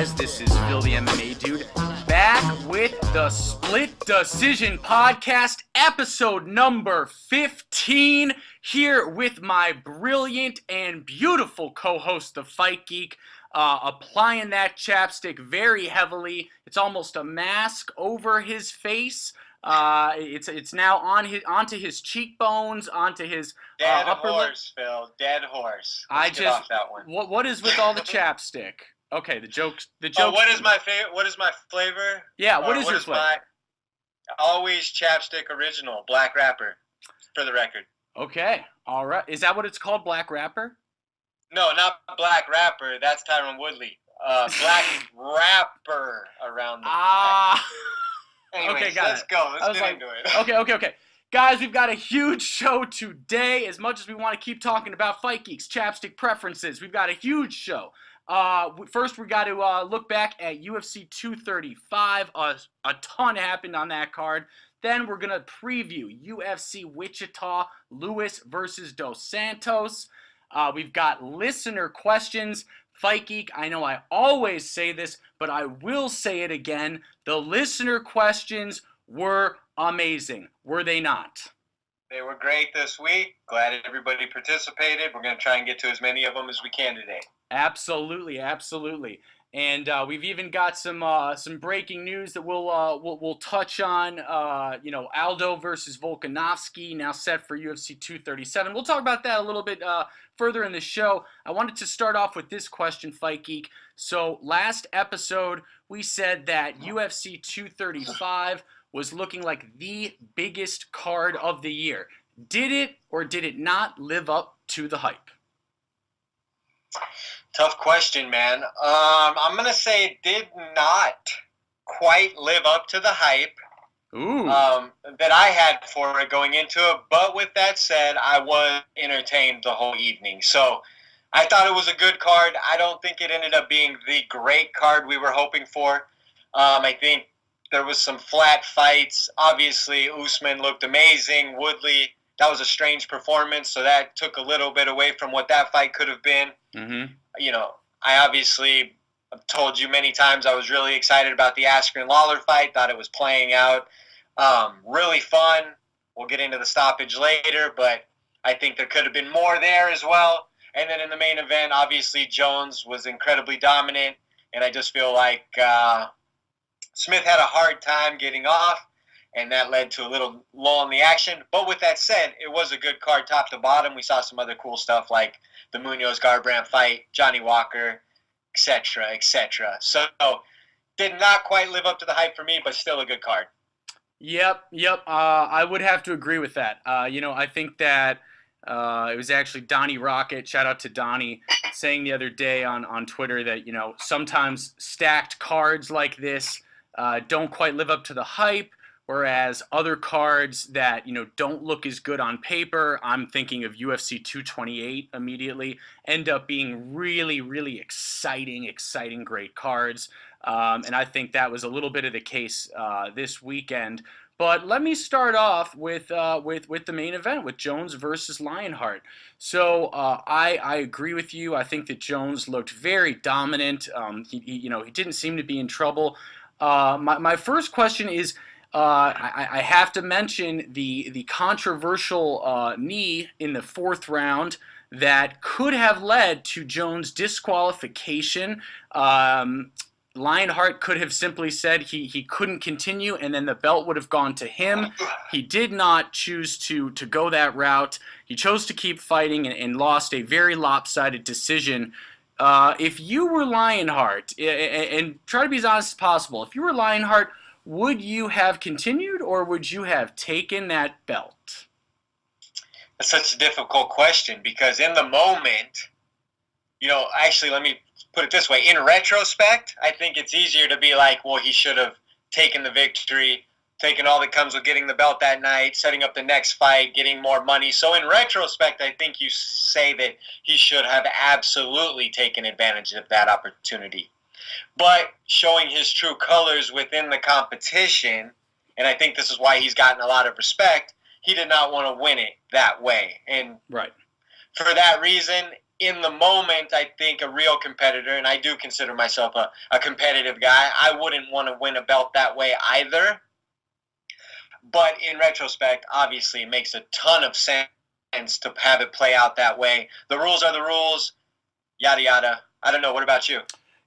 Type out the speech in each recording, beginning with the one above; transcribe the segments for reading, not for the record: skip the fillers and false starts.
guys? This is Phil the MMA Dude, back with the Split Decision Podcast, episode number 15, here with my brilliant and beautiful co-host, the Fight Geek, applying that chapstick very heavily. It's almost a mask over his face. It's now onto his cheekbones, onto his dead upper horse, lip. Phil. Dead horse. Let's get off that one. What is with all the chapstick? Okay, the jokes. Oh, what is my favorite? What is my flavor? Yeah, what is your flavor? Always chapstick original, black wrapper, for the record. Okay, all right. Is that what it's called, black wrapper? No, not black rapper. That's Tyron Woodley. Black wrapper around the. Anyways, okay, got let's it. go. Let's get into it. Okay. Guys, we've got a huge show today. As much as we want to keep talking about Fight Geeks, chapstick preferences, we've got a huge show. First, we got to look back at UFC 235. A ton happened on that card. Then we're going to preview UFC Wichita, Lewis versus Dos Santos. We've got listener questions. Fight Geek, I know I always say this, but I will say it again. The listener questions were amazing, were they not? They were great this week. Glad everybody participated. We're going to try and get to as many of them as we can today. Absolutely. And we've even got some breaking news that we'll touch on. Aldo versus Volkanovski now set for UFC 237. We'll talk about that a little bit further in the show. I wanted to start off with this question, Fight Geek. So last episode we said that UFC 235 was looking like the biggest card of the year. Did it or did it not live up to the hype? Tough question, man. I'm going to say it did not quite live up to the hype that I had for it going into it. But with that said, I was entertained the whole evening. So I thought it was a good card. I don't think it ended up being the great card we were hoping for. I think there was some flat fights. Obviously, Usman looked amazing. Woodley, that was a strange performance, so that took a little bit away from what that fight could have been. Mm-hmm. I obviously have told you many times I was really excited about the Askren Lawler fight. Thought it was playing out really fun. We'll get into the stoppage later, but I think there could have been more there as well. And then in the main event, obviously Jones was incredibly dominant, and I just feel like Smith had a hard time getting off, and that led to a little lull in the action. But with that said, it was a good card top to bottom. We saw some other cool stuff like the Munoz-Garbrandt fight, Johnny Walker, etc., etc. So did not quite live up to the hype for me, but still a good card. Yep. I would have to agree with that. I think that it was actually Donnie Rocket, shout out to Donnie, saying the other day on Twitter that, sometimes stacked cards like this don't quite live up to the hype, whereas other cards that, don't look as good on paper, I'm thinking of UFC 228 immediately, end up being really, really exciting, great cards. And I think that was a little bit of the case this weekend. But let me start off with the main event, with Jones versus Lionheart. So I agree with you. I think that Jones looked very dominant. He didn't seem to be in trouble. My first question is, I have to mention the controversial knee in the fourth round that could have led to Jones' disqualification. Lionheart could have simply said he couldn't continue, and then the belt would have gone to him. He did not choose to go that route. He chose to keep fighting and lost a very lopsided decision. If you were Lionheart, and try to be as honest as possible, if you were Lionheart, would you have continued or would you have taken that belt? That's such a difficult question because in the moment, actually let me put it this way. In retrospect, I think it's easier to be like, well, he should have taken the victory, taken all that comes with getting the belt that night, setting up the next fight, getting more money. So in retrospect, I think you say that he should have absolutely taken advantage of that opportunity. But showing his true colors within the competition, and I think this is why he's gotten a lot of respect, he did not want to win it that way. And right. For that reason, in the moment, I think a real competitor, and I do consider myself a competitive guy, I wouldn't want to win a belt that way either. But in retrospect, obviously, it makes a ton of sense to have it play out that way. The rules are the rules, yada, yada. I don't know. What about you?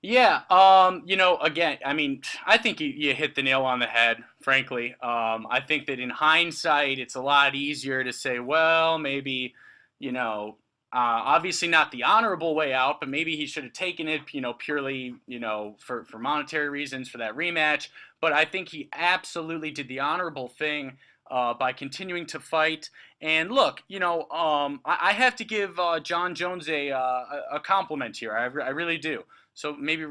Yeah, again, I mean, I think you hit the nail on the head, frankly. I think that in hindsight, it's a lot easier to say, well, maybe, obviously not the honorable way out, but maybe he should have taken it, purely, for monetary reasons for that rematch. But I think he absolutely did the honorable thing by continuing to fight. And look, I have to give John Jones a compliment here. I really do. So maybe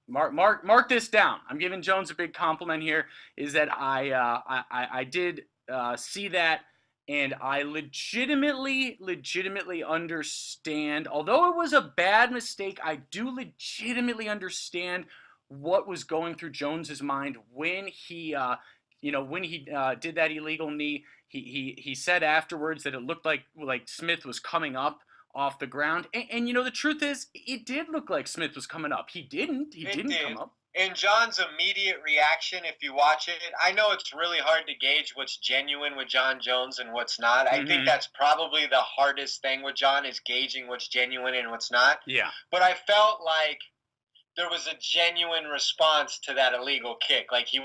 mark this down. I'm giving Jones a big compliment here. Is that I did see that, and I legitimately understand. Although it was a bad mistake, I do legitimately understand what was going through Jones's mind when he did that illegal knee. He said afterwards that it looked like Smith was coming up off the ground. And the truth is, it did look like Smith was coming up. He didn't come up. And John's immediate reaction, if you watch it, I know it's really hard to gauge what's genuine with John Jones and what's not. I think that's probably the hardest thing with John, is gauging what's genuine and what's not. Yeah. But I felt like there was a genuine response to that illegal kick. Like he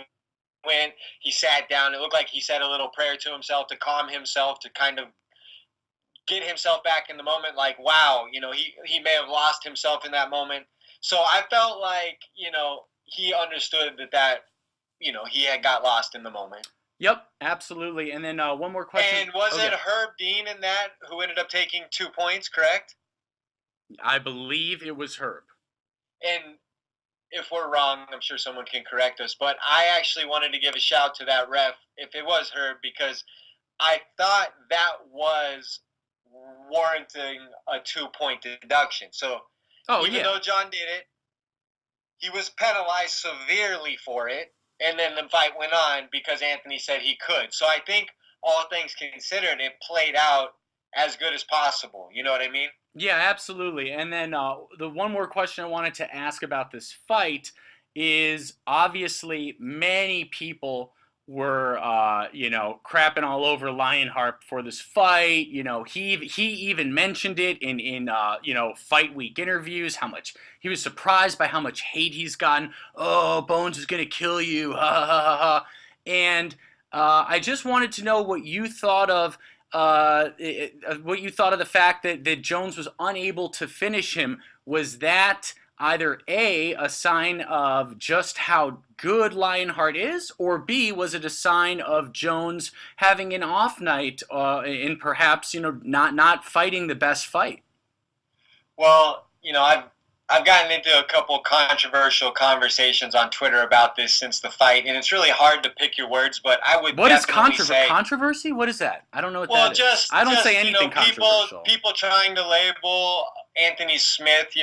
sat down. It looked like he said a little prayer to himself to calm himself, to kind of get himself back in the moment. Like, wow, he may have lost himself in that moment. So I felt like, he understood that he had got lost in the moment. Yep, absolutely. And then one more question. And was it Herb Dean in that who ended up taking 2 points, correct? I believe it was Herb. And if we're wrong, I'm sure someone can correct us, but I actually wanted to give a shout to that ref if it was Herb, because I thought that was warranting a 2-point deduction. So even though John did it, he was penalized severely for it, and then the fight went on because Anthony said he could. So I think, all things considered, it played out as good as possible. You know what I mean? Yeah, absolutely. And then the one more question I wanted to ask about this fight is, obviously many people were crapping all over Lionheart for this fight. He even mentioned it in fight week interviews, how much he was surprised by how much hate he's gotten. Oh, Bones is gonna kill you, ha ha ha ha. And I just wanted to know what you thought of the fact that Jones was unable to finish him. Was that either A, a sign of just how good Lionheart is, or B, was it a sign of Jones having an off night and perhaps not fighting the best fight? Well, I've gotten into a couple controversial conversations on Twitter about this since the fight, and it's really hard to pick your words, but I would definitely say... Controversy? What is that? I don't know what that is. I don't say anything controversial. People trying to label Anthony Smith,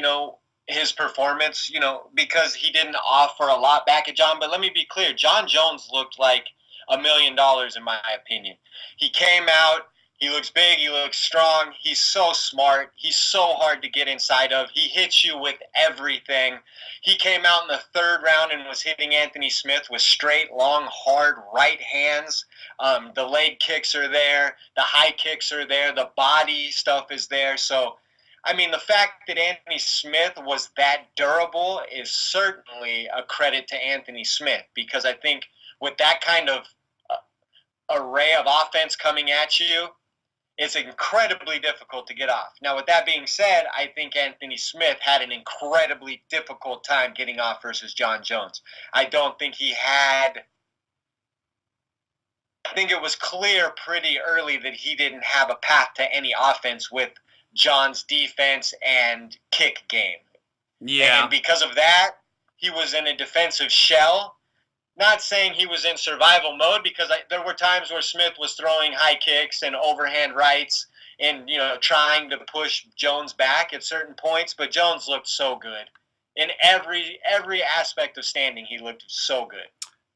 his performance, because he didn't offer a lot back at John. But let me be clear, John Jones looked like $1 million in my opinion. He came out, he looks big, he looks strong, he's so smart, he's so hard to get inside of, he hits you with everything. He came out in the third round and was hitting Anthony Smith with straight, long, hard right hands. The leg kicks are there, the high kicks are there, the body stuff is there. So I mean, the fact that Anthony Smith was that durable is certainly a credit to Anthony Smith, because I think with that kind of array of offense coming at you, it's incredibly difficult to get off. Now, with that being said, I think Anthony Smith had an incredibly difficult time getting off versus John Jones. I think it was clear pretty early that he didn't have a path to any offense with John's defense and kick game. Yeah. And because of that, he was in a defensive shell. Not saying he was in survival mode, because there were times where Smith was throwing high kicks and overhand rights and, trying to push Jones back at certain points, but Jones looked so good. In every aspect of standing, he looked so good.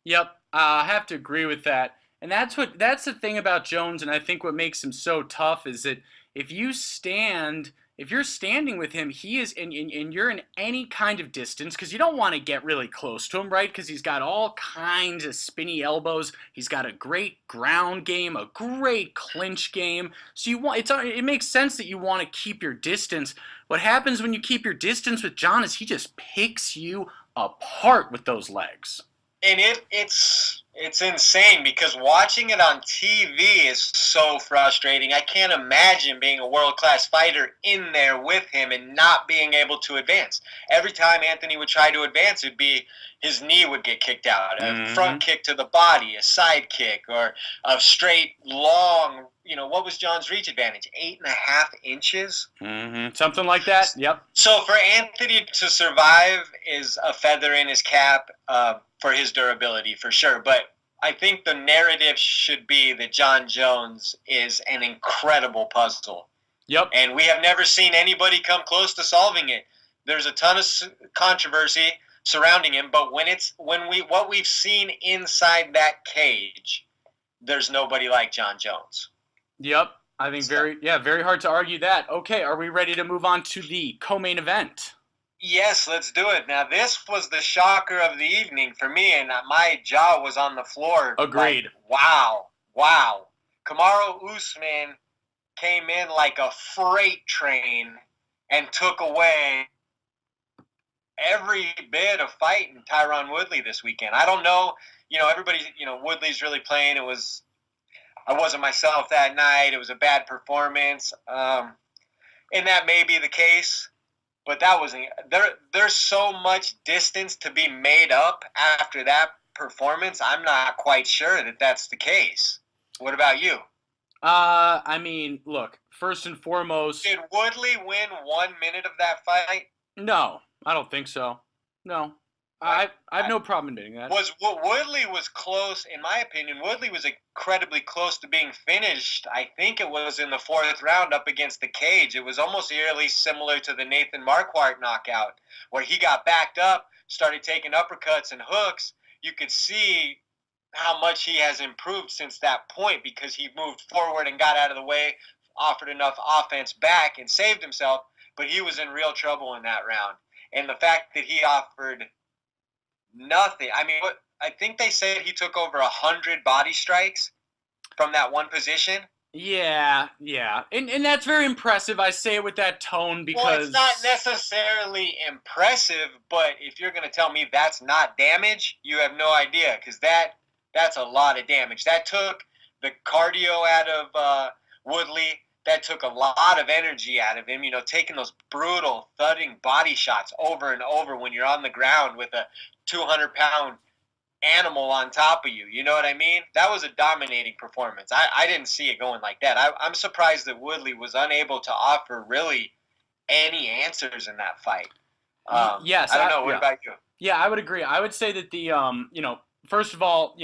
Yep, I have to agree with that. And that's the thing about Jones, and I think what makes him so tough is that if you stand if you're standing with him, he is, and you're in any kind of distance, because you don't want to get really close to him, right? Because he's got all kinds of spinny elbows. He's got a great ground game, a great clinch game. So it makes sense that you want to keep your distance. What happens when you keep your distance with John is he just picks you apart with those legs. And it's insane because watching it on TV is so frustrating. I can't imagine being a world-class fighter in there with him and not being able to advance. Every time Anthony would try to advance, it'd be his knee would get kicked out, a front kick to the body, a side kick, or a straight, long, what was John's reach advantage? 8.5 inches? Something like that, yep. So for Anthony to survive is a feather in his cap for his durability, for sure. But I think the narrative should be that John Jones is an incredible puzzle. Yep. And we have never seen anybody come close to solving it. There's a ton of controversy surrounding him, but what we've seen inside that cage, there's nobody like John Jones. Yep. I think very hard to argue that. Okay, are we ready to move on to the co-main event? Yes, let's do it. Now, this was the shocker of the evening for me, and my jaw was on the floor. Agreed. Like, wow. Kamaru Usman came in like a freight train and took away every bit of fight in Tyron Woodley this weekend. I don't know, everybody, Woodley's really playing. I wasn't myself that night. It was a bad performance. And that may be the case. But that wasn't there's so much distance to be made up after that performance. I'm not quite sure that that's the case. What about you? I mean, look, first and foremost, did Woodley win 1 minute of that fight? No, I don't think so. No. I have no problem admitting that. Woodley was close, in my opinion. Woodley was incredibly close to being finished. I think it was in the 4th round up against the cage. It was almost eerily similar to the Nathan Marquardt knockout, where he got backed up, started taking uppercuts and hooks. You could see how much he has improved since that point because he moved forward and got out of the way, offered enough offense back, and saved himself. But he was in real trouble in that round. And the fact that he offered nothing. I mean, I think they said he took over 100 body strikes from that one position. Yeah. And that's very impressive. I say it with that tone because... Well, it's not necessarily impressive, but if you're going to tell me that's not damage, you have no idea because that's a lot of damage. That took the cardio out of Woodley. That took a lot of energy out of him, taking those brutal, thudding body shots over and over when you're on the ground with a 200-pound animal on top of you. You know what I mean? That was a dominating performance. I didn't see it going like that. I'm surprised that Woodley was unable to offer really any answers in that fight. Yes. I don't know. What about you? Yeah, I would agree. I would say that the, first of all,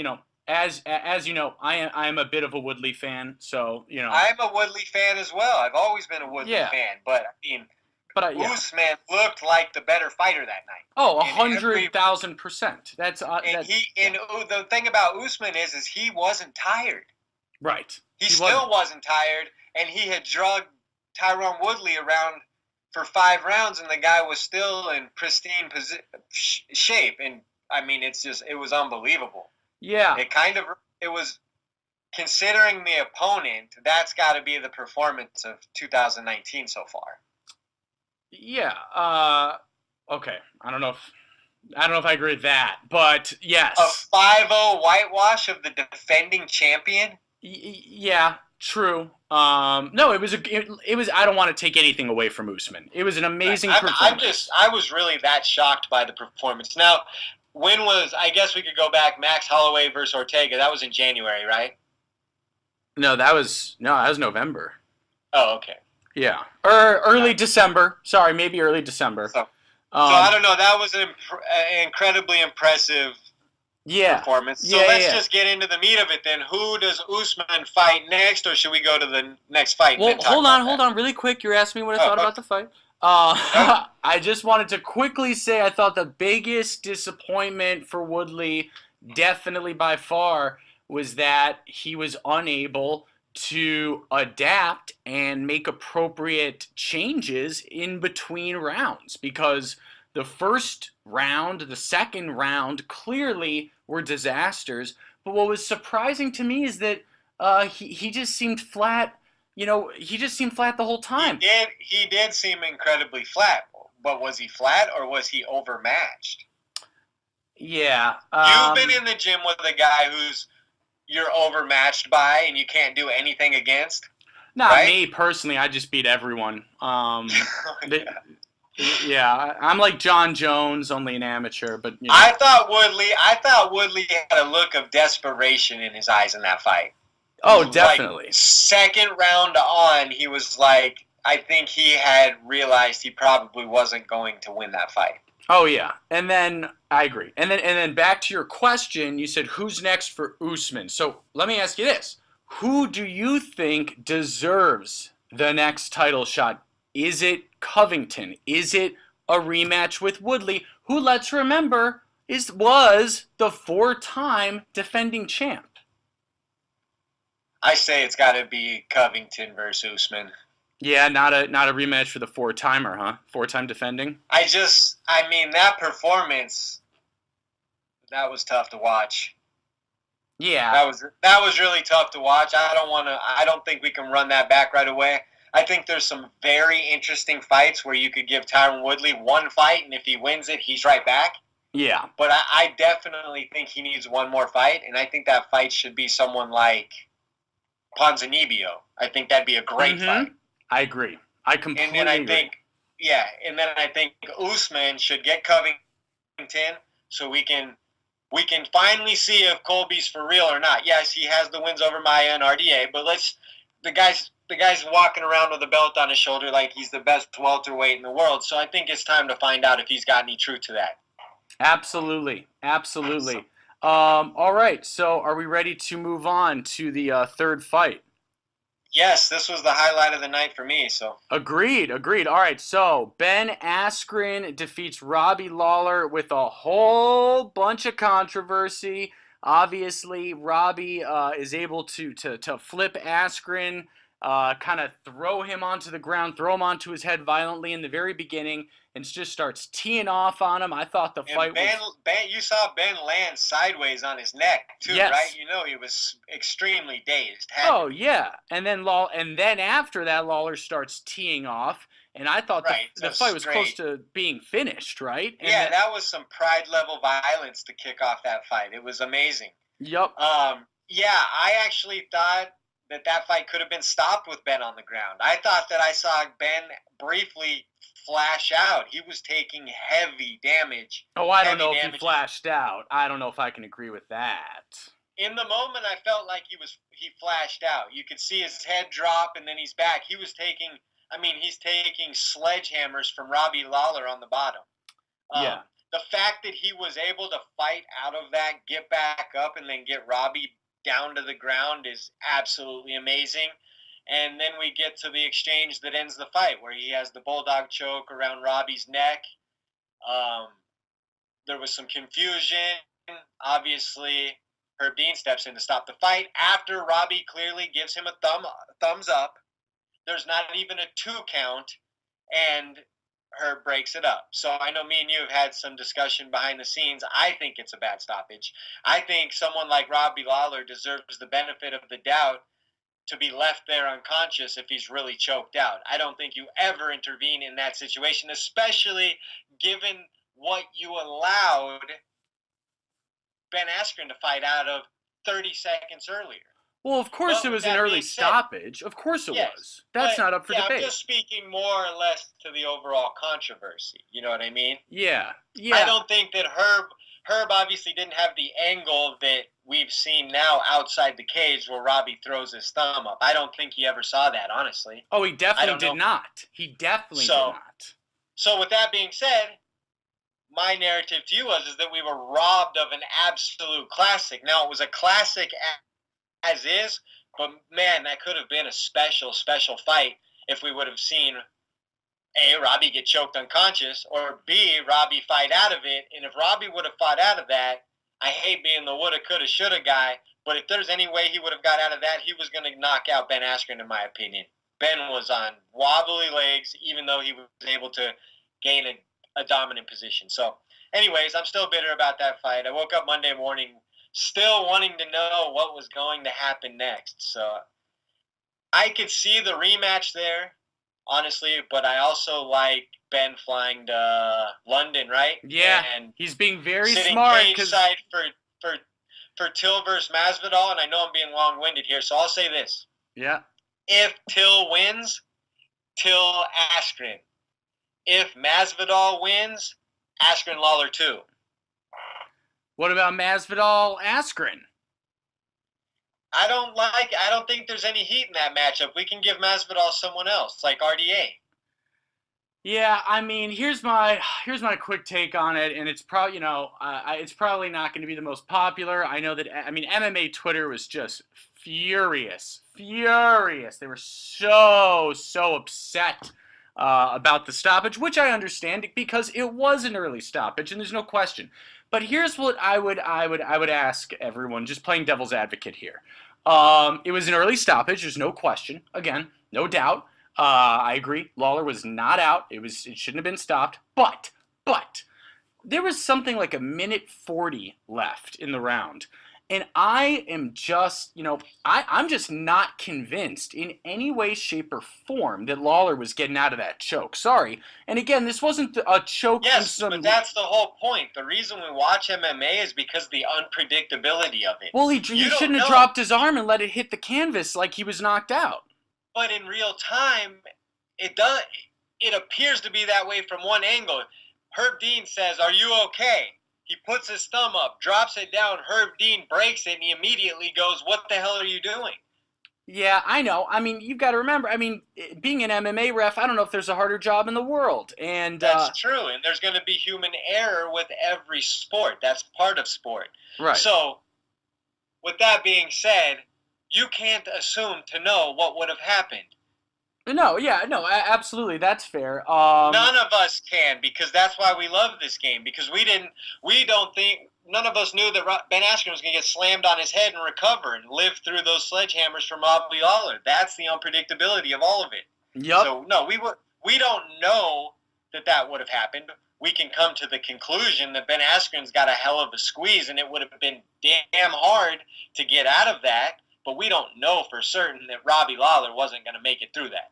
as you know, I am a bit of a Woodley fan, so, I'm a Woodley fan as well. I've always been a Woodley fan, but I mean... Usman looked like the better fighter that night. Oh, 100,000%. The thing about Usman is he wasn't tired. Right. He still wasn't tired, and he had drugged Tyron Woodley around for 5 rounds, and the guy was still in pristine shape. And I mean, it was unbelievable. Yeah. It was, considering the opponent, that's got to be the performance of 2019 so far. Yeah. Okay. I don't know if I agree with that, but yes. A 5-0 whitewash of the defending champion. Yeah. True. No, it was. I don't want to take anything away from Usman. It was an amazing performance. I was really that shocked by the performance. Now, I guess we could go back. Max Holloway versus Ortega. That was in January, right? No, that was November. Oh, okay. Yeah, or early December. Sorry, maybe early December. So I don't know. That was an incredibly impressive performance. So let's just get into the meat of it then. Who does Usman fight next, or should we go to the next fight? Well, hold on, really quick. You're asking me what I thought about the fight. I just wanted to quickly say I thought the biggest disappointment for Woodley, definitely by far, was that he was unable to adapt and make appropriate changes in between rounds, because the first round, the second round clearly were disasters. But what was surprising to me is that he just seemed flat. He just seemed flat the whole time. He did seem incredibly flat. But was he flat or was he overmatched? Yeah. You've been in the gym with a guy who's you're overmatched by and you can't do anything against. Not right? me personally. I just beat everyone. Yeah. Yeah, I'm like John Jones, only an amateur. But I thought Woodley had a look of desperation in his eyes in that fight. Oh, definitely. Like, second round on, he was like, I think he had realized he probably wasn't going to win that fight. Oh yeah, and then I agree. And then back to your question, you said who's next for Usman. So let me ask you this: who do you think deserves the next title shot? Is it Covington? Is it a rematch with Woodley, who, let's remember, was the 4-time defending champ? I say it's got to be Covington versus Usman. Yeah, not a rematch for the 4-timer, huh? 4-time defending. That performance, that was tough to watch. Yeah, that was really tough to watch. I don't think we can run that back right away. I think there's some very interesting fights where you could give Tyron Woodley one fight, and if he wins it, he's right back. Yeah. But I definitely think he needs one more fight, and I think that fight should be someone like Ponzinibbio. I think that'd be a great fight. I agree. I completely agree. And then I think Usman should get Covington so we can finally see if Colby's for real or not. Yes, he has the wins over Maia and RDA, but the guy's walking around with a belt on his shoulder like he's the best welterweight in the world. So I think it's time to find out if he's got any truth to that. Absolutely. All right, so are we ready to move on to the third fight? Yes, this was the highlight of the night for me. So Agreed. All right, so Ben Askren defeats Robbie Lawler with a whole bunch of controversy. Obviously, Robbie is able to flip Askren, kind of throw him onto the ground, throw him onto his head violently in the very beginning, and just starts teeing off on him. I thought the fight was... You saw Ben land sideways on his neck, too, yes. Right? You know he was extremely dazed. Yeah. And then after that, Lawler starts teeing off, and I thought the fight was close to being finished, right? And that was some pride-level violence to kick off that fight. It was amazing. Yep. I actually thought that fight could have been stopped with Ben on the ground. I thought that I saw Ben briefly flash out. He was taking heavy damage. Oh, I don't know if he flashed out. I don't know if I can agree with that. In the moment, I felt like he flashed out. You could see his head drop, and then he's back. He's taking sledgehammers from Robbie Lawler on the bottom. Yeah. The fact that he was able to fight out of that, get back up, and then get Robbie down to the ground is absolutely amazing. And then we get to the exchange that ends the fight, where he has the bulldog choke around Robbie's neck. There was some confusion. Obviously, Herb Dean steps in to stop the fight. After Robbie clearly gives him a thumbs up, there's not even a 2 count, and Herb breaks it up. So I know me and you have had some discussion behind the scenes. I think it's a bad stoppage. I think someone like Robbie Lawler deserves the benefit of the doubt to be left there unconscious if he's really choked out. I don't think you ever intervene in that situation, especially given what you allowed Ben Askren to fight out of 30 seconds earlier. Well, of course it was an early stoppage. Of course it was. That's not up for debate. I'm just speaking more or less to the overall controversy. You know what I mean? Yeah. I don't think that Herb obviously didn't have the angle that we've seen now outside the cage where Robbie throws his thumb up. I don't think he ever saw that, honestly. Oh, he definitely did not. He definitely did not. So with that being said, my narrative to you is that we were robbed of an absolute classic. Now, it was a classic as is, but man, that could have been a special fight if we would have seen A, Robbie get choked unconscious, or B, Robbie fight out of it. And if Robbie would have fought out of that, I hate being the woulda, coulda, shoulda guy, But if there's any way he would have got out of that, he was going to knock out Ben Askren, in my opinion. Ben was on wobbly legs, even though he was able to gain a dominant position. So, anyways, I'm still bitter about that fight. I woke up Monday morning still wanting to know what was going to happen next. So, I could see the rematch there, honestly, but I also like Ben flying to London, right? Yeah, and he's being very sitting smart. Side for Till versus Masvidal, and I know I'm being long-winded here, so I'll say this. Yeah. If Till wins, Till Askren. If Masvidal wins, Askren Lawler too. What about Masvidal Askren? I don't think there's any heat in that matchup. We can give Masvidal someone else, like RDA. Yeah, I mean, here's my quick take on it, and it's probably it's probably not going to be the most popular. I know that MMA Twitter was just furious. They were so upset about the stoppage, which I understand because it was an early stoppage, and there's no question. But here's what I would ask everyone, just playing devil's advocate here. It was an early stoppage. There's no question. Again, no doubt. I agree. Lawler was not out. It shouldn't have been stopped. But there was something like a minute 40 left in the round. And I am just, I'm just not convinced in any way, shape, or form that Lawler was getting out of that choke. Sorry. And again, this wasn't a choke. Yes, but that's the whole point. The reason we watch MMA is because of the unpredictability of it. Well, he shouldn't have dropped his arm and let it hit the canvas like he was knocked out. But in real time, it appears to be that way from one angle. Herb Dean says, "Are you okay?" He puts his thumb up, drops it down. Herb Dean breaks it, and he immediately goes, "What the hell are you doing?" Yeah, I know. I mean, you've got to remember, being an MMA ref, I don't know if there's a harder job in the world. And that's true, and there's going to be human error with every sport. That's part of sport. Right. So, with that being said, you can't assume to know what would have happened. No, absolutely, that's fair. None of us can, because that's why we love this game. Because none of us knew that Ben Askren was going to get slammed on his head and recover and live through those sledgehammers from Robbie Lawler. That's the unpredictability of all of it. Yep. So no, we don't know that would have happened. We can come to the conclusion that Ben Askren's got a hell of a squeeze, and it would have been damn hard to get out of that. But we don't know for certain that Robbie Lawler wasn't going to make it through that.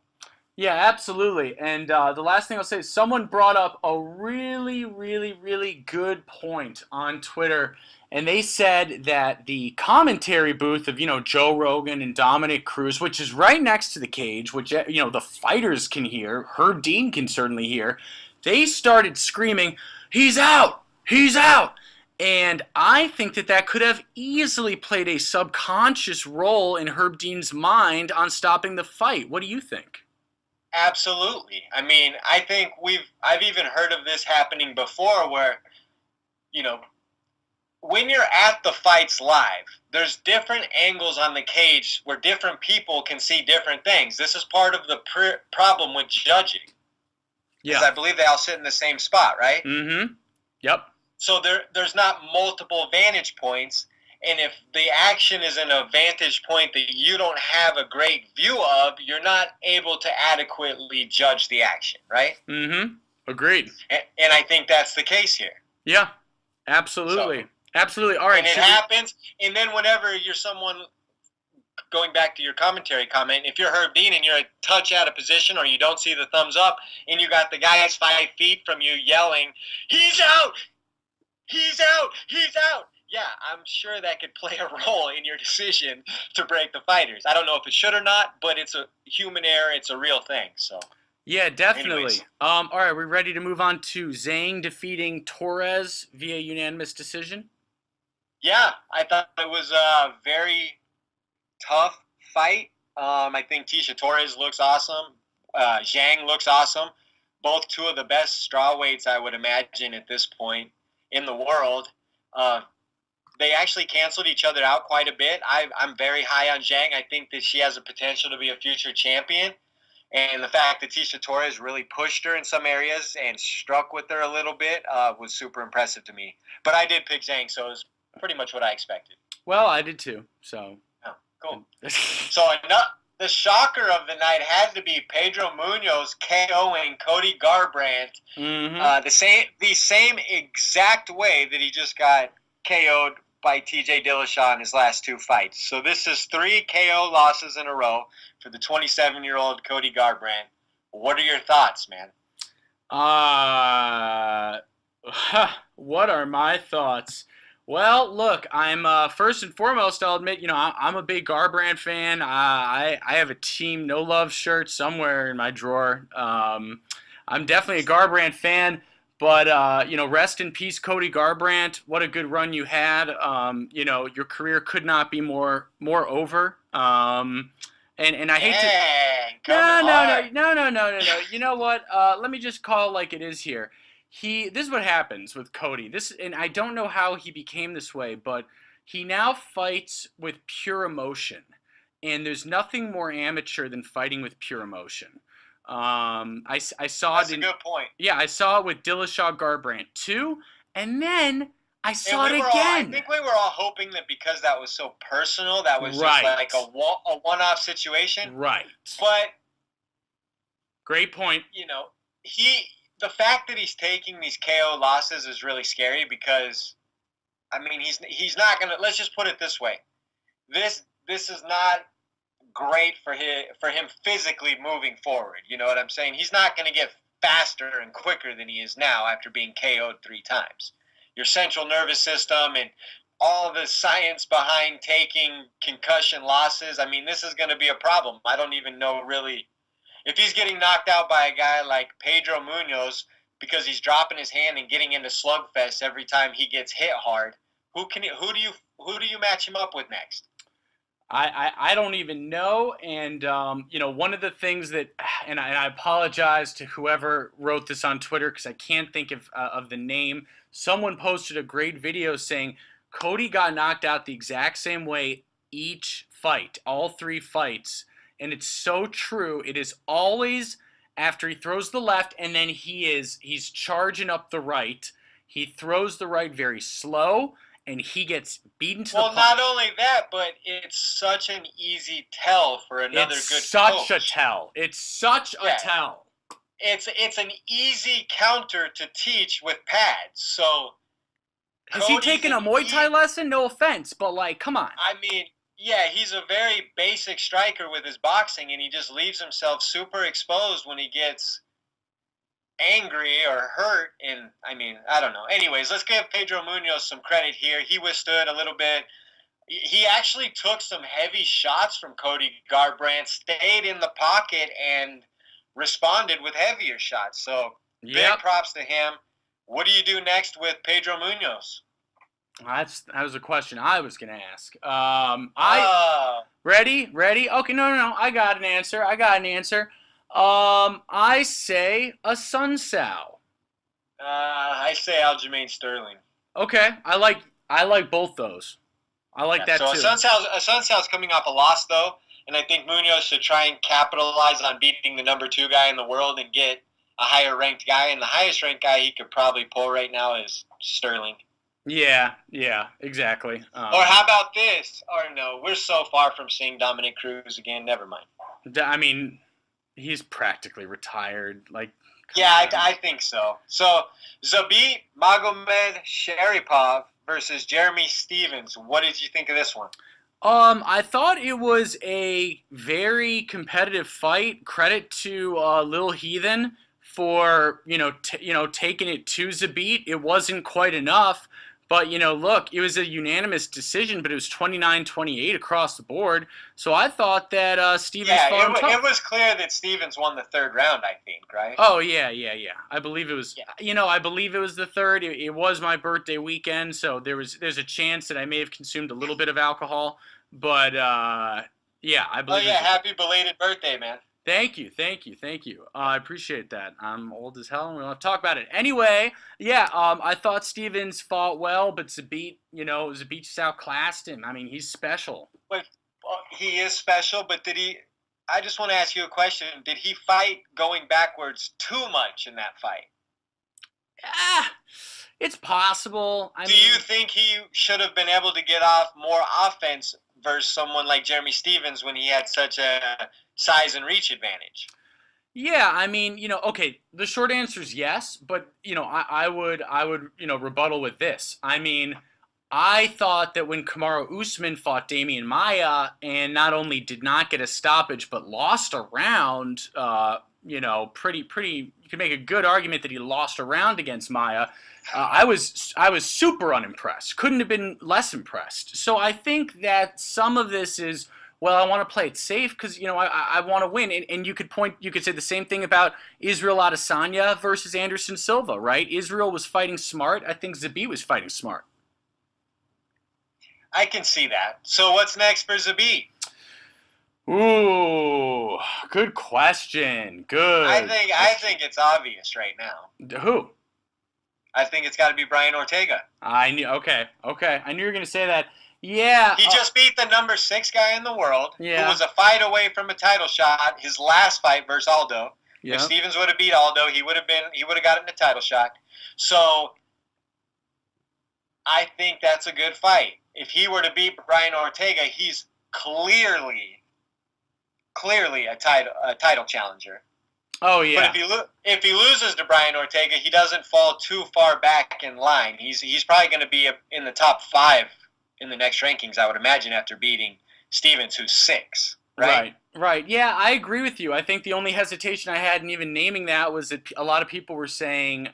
Yeah, absolutely. And the last thing I'll say is someone brought up a really, really, really good point on Twitter, and they said that the commentary booth of, Joe Rogan and Dominic Cruz, which is right next to the cage, which, the fighters can hear, Herb Dean can certainly hear, they started screaming, "He's out! He's out!" And I think that could have easily played a subconscious role in Herb Dean's mind on stopping the fight. What do you think? Absolutely. I think I've even heard of this happening before where, when you're at the fights live, there's different angles on the cage where different people can see different things. This is part of the problem with judging. Yeah. Because I believe they all sit in the same spot, right? Mm-hmm. Yep. So there's not multiple vantage points. And if the action is in a vantage point that you don't have a great view of, you're not able to adequately judge the action, right? Mm-hmm. Agreed. And I think that's the case here. Yeah, absolutely. Absolutely. All right. And it happens. And then whenever you're someone, going back to your commentary comment, if you're Herb Dean and you're a touch out of position or you don't see the thumbs up and you got the guys 5 feet from you yelling, "He's out! He's out! He's out!" Yeah, I'm sure that could play a role in your decision to break the fighters. I don't know if it should or not, but it's a human error. It's a real thing. So. Yeah, definitely. Anyways. All right, we're ready to move on to Zhang defeating Torres via unanimous decision. Yeah, I thought it was a very tough fight. I think Tisha Torres looks awesome. Zhang looks awesome. Both two of the best strawweights, I would imagine, at this point in the world. They actually canceled each other out quite a bit. I'm very high on Zhang. I think that she has a potential to be a future champion. And the fact that Tisha Torres really pushed her in some areas and struck with her a little bit was super impressive to me. But I did pick Zhang, so it was pretty much what I expected. Well, I did too. So. Oh, cool. So the shocker of the night had to be Pedro Munoz KOing Cody Garbrandt the same exact way that he just got KO'd by TJ Dillashaw in his last 2 fights. So this is 3 KO losses in a row for the 27-year-old Cody Garbrandt. What are your thoughts, man? What are my thoughts? Well, look, I'm first and foremost, I'll admit, I'm a big Garbrandt fan. I have a Team No Love shirt somewhere in my drawer. I'm definitely a Garbrandt fan, but rest in peace, Cody Garbrandt. What a good run you had. Your career could not be more over. And I hate to. No. You know what? Let me just call it like it is here. This is what happens with Cody. And I don't know how he became this way, but he now fights with pure emotion, and there's nothing more amateur than fighting with pure emotion. I saw That's it. A good point. Yeah, I saw it with Dillashaw Garbrandt too, and then I saw it again. I think we were all hoping that because that was so personal, that was just like a one-off situation. Right. But great point. The fact that he's taking these KO losses is really scary because, I mean, he's not gonna. Let's just put it this way: this is not great for him physically moving forward. You know what I'm saying? He's not gonna get faster and quicker than he is now after being KO'd 3 times. Your central nervous system and all the science behind taking concussion losses. I mean, this is gonna be a problem. I don't even know really. If he's getting knocked out by a guy like Pedro Munoz because he's dropping his hand and getting into slugfest every time he gets hit hard, who do you match him up with next? I don't even know, and one of the things that, and I apologize to whoever wrote this on Twitter because I can't think of the name. Someone posted a great video saying Cody got knocked out the exact same way each fight, all 3 fights. And it's so true. It is always after he throws the left, and then he's charging up the right. He throws the right very slow, and he gets beaten to the punch. Well, not only that, but it's such an easy tell for another good coach. It's such a tell. It's an easy counter to teach with pads. So has he taken a Muay Thai lesson? No offense, but come on. I mean. Yeah, he's a very basic striker with his boxing, and he just leaves himself super exposed when he gets angry or hurt. And, I mean, I don't know. Anyways, let's give Pedro Munoz some credit here. He withstood a little bit. He actually took some heavy shots from Cody Garbrandt, stayed in the pocket, and responded with heavier shots. So, big props to him. What do you do next with Pedro Munoz? That was a question I was going to ask. Ready? Okay, no. I got an answer. I say a Sun Sal. I say Aljamain Sterling. Okay, I like both those. I like that too. So a Sun Sal's coming off a loss though, and I think Munoz should try and capitalize on beating the number 2 guy in the world and get a higher ranked guy. And the highest ranked guy he could probably pull right now is Sterling. Yeah, exactly. Or how about this? Or no, we're so far from seeing Dominic Cruz again. Never mind. I mean, he's practically retired. I think so. So, Zabit Magomed Sharipov versus Jeremy Stevens. What did you think of this one? I thought it was a very competitive fight. Credit to Lil Heathen for taking it to Zabit. It wasn't quite enough. But, look, it was a unanimous decision, but it was 29-28 across the board. So I thought that Stevens fought tough. It was clear that Stevens won the 3rd round, I think, right? Oh, yeah. I believe it was, I believe it was the 3rd. It was my birthday weekend, so there's a chance that I may have consumed a little bit of alcohol. But, I believe happy belated birthday, man. Thank you. I appreciate that. I'm old as hell, and we don't have to talk about it. Anyway, I thought Stevens fought well, but Zabit just outclassed him. I mean, he's special. But he is special, but I just want to ask you a question. Did he fight going backwards too much in that fight? It's possible. Do you think he should have been able to get off more offense versus someone like Jeremy Stevens when he had such a size and reach advantage? Yeah, I mean, okay, the short answer is yes, but I would rebuttal with this. I mean, I thought that when Kamaru Usman fought Damian Maia and not only did not get a stoppage but lost a round, pretty, you could make a good argument that he lost a round against Maia. I was super unimpressed. Couldn't have been less impressed. So I think that some of this is, well, I want to play it safe because I want to win. And you could say the same thing about Israel Adesanya versus Anderson Silva, right? Israel was fighting smart. I think Zabit was fighting smart. I can see that. So what's next for Zabit? Ooh, good question. Good. I think it's obvious right now. Who? I think it's got to be Brian Ortega. I knew. Okay. I knew you were gonna say that. Yeah. He just beat the number 6 guy in the world, Yeah. who was a fight away from a title shot. His last fight versus Aldo. Yeah. If Stevens would have beat Aldo, he would have gotten the title shot. So I think that's a good fight. If he were to beat Brian Ortega, he's clearly a title challenger. Oh yeah. But if he loses to Brian Ortega, he doesn't fall too far back in line. He's probably going to be in the top 5 in the next rankings, I would imagine, after beating Stevens, who's 6. Right. Yeah, I agree with you. I think the only hesitation I had in even naming that was that a lot of people were saying,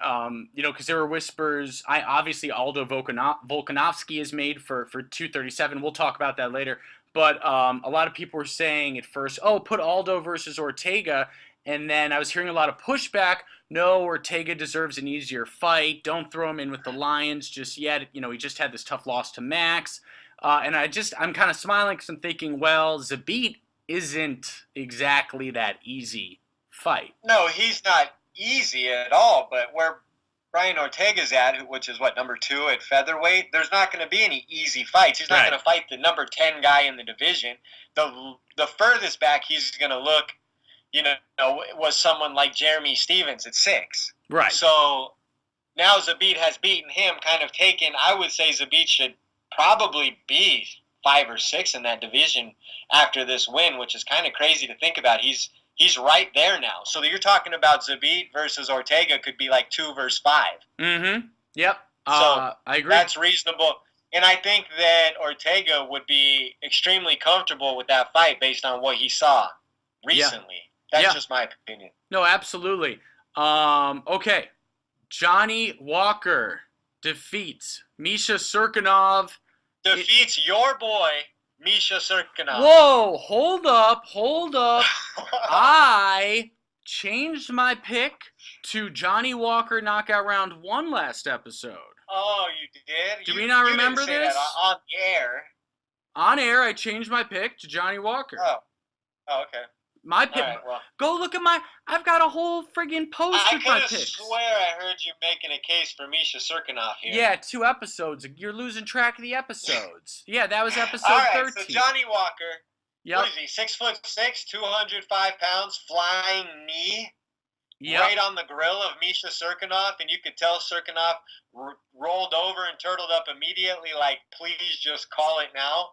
because there were whispers. Obviously Aldo Volkanovski is made for 237. We'll talk about that later. But a lot of people were saying at first, put Aldo versus Ortega. And then I was hearing a lot of pushback. No, Ortega deserves an easier fight. Don't throw him in with the Lions just yet. He just had this tough loss to Max. And I'm kind of smiling because I'm thinking, well, Zabit isn't exactly that easy fight. No, he's not easy at all. But where Brian Ortega's at, which is number 2 at featherweight, there's not going to be any easy fights. He's not going to fight the number 10 guy in the division. The furthest back he's going to look, was someone like Jeremy Stevens at 6. Right. So now Zabit has beaten him, I would say Zabit should probably be 5 or 6 in that division after this win, which is kind of crazy to think about. He's right there now. So you're talking about Zabit versus Ortega could be like 2 versus 5. Mm-hmm. Yep. So I agree. That's reasonable. And I think that Ortega would be extremely comfortable with that fight based on what he saw recently. Yeah. That's just my opinion. No, absolutely. Okay. Johnny Walker defeats Misha Cirkunov. Defeats your boy, Misha Cirkunov. Whoa, hold up. I changed my pick to Johnny Walker knockout round 1 last episode. Oh, you did? Do we not remember didn't say this? That on air. On air, I changed my pick to Johnny Walker. Oh, okay. My pick. Right, well, go look at I've got a whole friggin' post with my picks. I could swear I heard you making a case for Misha Cirkunov here. Yeah, 2 episodes. You're losing track of the episodes. Yeah, that was episode 13. So Johnny Walker. Yep. What is he? 6'6", 205 pounds, flying knee. Yep. Right on the grill of Misha Cirkunov, and you could tell Cirkunov rolled over and turtled up immediately, like, please just call it now.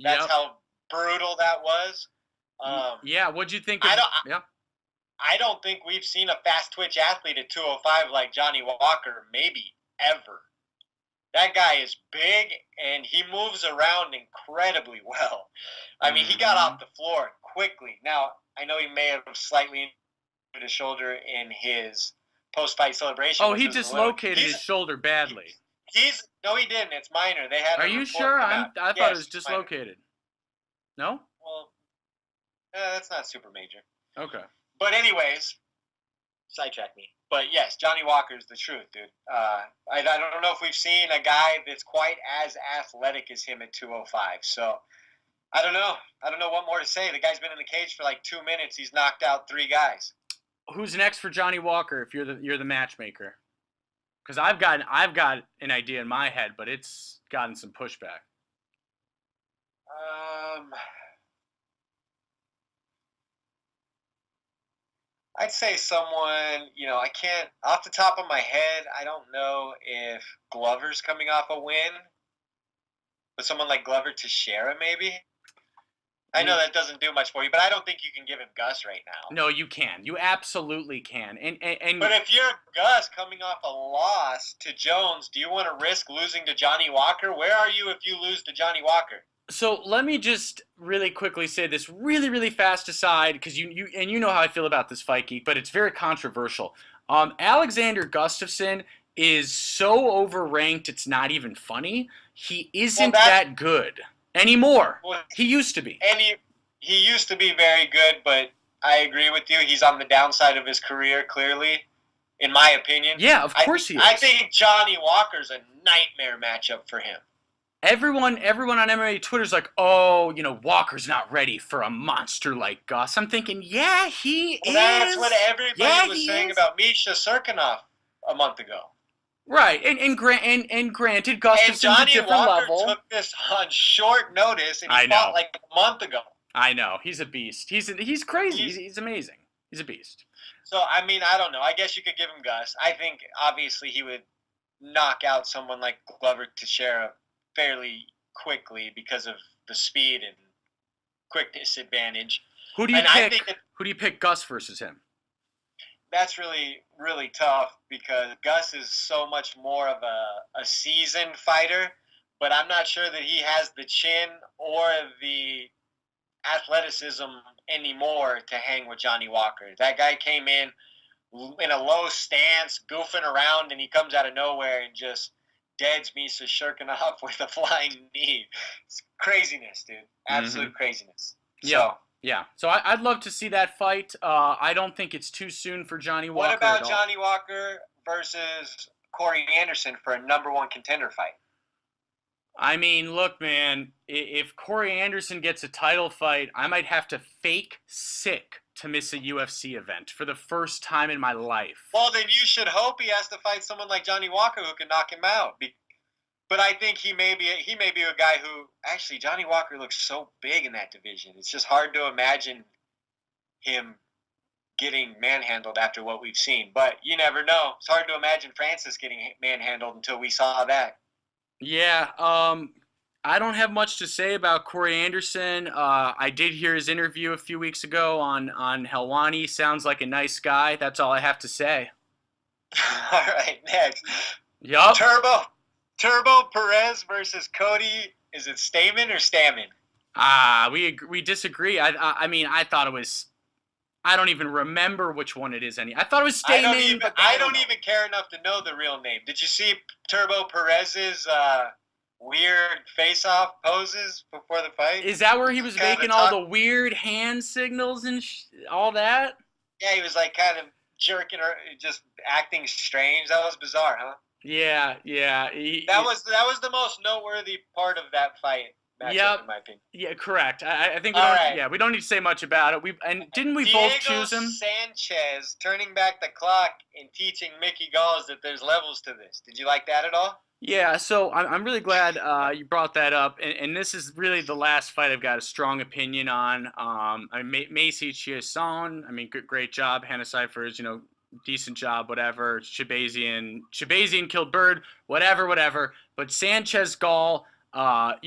That's how brutal that was. What'd you think of I don't think we've seen a fast twitch athlete at 205 like Johnny Walker, maybe ever. That guy is big, and he moves around incredibly well. I mean, he got off the floor quickly. Now, I know he may have slightly injured his shoulder in his post-fight celebration. Oh, he dislocated his shoulder badly. No, he didn't. It's minor. They had. Are you sure? I thought it was dislocated. Minor. No? Well, that's not super major. Okay. But anyways, sidetrack me. But yes, Johnny Walker's the truth, dude. I don't know if we've seen a guy that's quite as athletic as him at 205. So I don't know. I don't know what more to say. The guy's been in the cage for like 2 minutes. He's knocked out 3 guys. Who's next for Johnny Walker? If you're the matchmaker, because I've got an idea in my head, but it's gotten some pushback. I'd say someone, I can't, off the top of my head, I don't know if Glover's coming off a win, but someone like Glover Teixeira maybe. I know that doesn't do much for you, but I don't think you can give him Gus right now. No, you can. You absolutely can. And But if you're Gus coming off a loss to Jones, do you want to risk losing to Johnny Walker? Where are you if you lose to Johnny Walker? So let me just really quickly say this really, really fast aside, because you know how I feel about this fight, Geek, but it's very controversial. Alexander Gustafsson is so overranked, it's not even funny. He isn't that good anymore. Well, he used to be. And he used to be very good, but I agree with you. He's on the downside of his career, clearly, in my opinion. Yeah, of course he is. I think Johnny Walker's a nightmare matchup for him. Everyone on MMA Twitter's like, oh, Walker's not ready for a monster like Gus. I'm thinking, yeah, he is. That's what everybody was saying about Misha Serkinov a month ago. Right, and granted, Gustafsson's a different level. And Johnny Walker took this on short notice, and he fought like a month ago. I know, he's a beast. He's crazy. He's amazing. He's a beast. So, I mean, I don't know. I guess you could give him Gus. I think, obviously, he would knock out someone like Glover Teixeira fairly quickly because of the speed and quickness advantage. Who do you pick, Gus versus him? That's really, really tough because Gus is so much more of a seasoned fighter, but I'm not sure that he has the chin or the athleticism anymore to hang with Johnny Walker. That guy came in a low stance, goofing around, and he comes out of nowhere and just deads Misha Serkinov with a flying knee. It's craziness, dude. Absolute craziness. Yeah. Yeah. So I'd love to see that fight. I don't think it's too soon for Johnny Walker. What about Johnny Walker versus Corey Anderson for a #1 contender fight? I mean, look, man, if Corey Anderson gets a title fight, I might have to fake sick to miss a UFC event for the first time in my life. Well, then you should hope he has to fight someone like Johnny Walker who can knock him out. But I think he may be a guy who actually Johnny Walker looks so big in that division. It's just hard to imagine him getting manhandled after what we've seen. But you never know. It's hard to imagine Francis getting manhandled until we saw that. Yeah, I don't have much to say about Corey Anderson. I did hear his interview a few weeks ago on Helwani. Sounds like a nice guy. That's all I have to say. All right, next. Yup. Turbo Perez versus Cody. Is it Stamen or Stamen? We disagree. I mean, I thought it was. I don't even remember which one it is. I thought it was Stamen. I don't even care enough to know the real name. Did you see Turbo Perez's weird face-off poses before the fight? Is that where he was making all the weird hand signals and all that? Yeah, he was like kind of jerking her, just acting strange. That was bizarre, huh? Yeah. That was the most noteworthy part of that fight. Yep. In my opinion. Yeah, correct. I think we don't need to say much about it. Didn't we both choose him? Sanchez turning back the clock and teaching Mickey Galls that there's levels to this. Did you like that at all? Yeah, so I'm really glad you brought that up, and this is really the last fight I've got a strong opinion on. Macy Chiasson, great job. Hannah Cyphers, decent job, whatever. Shabazian killed Bird, whatever. But Sanchez Gall, I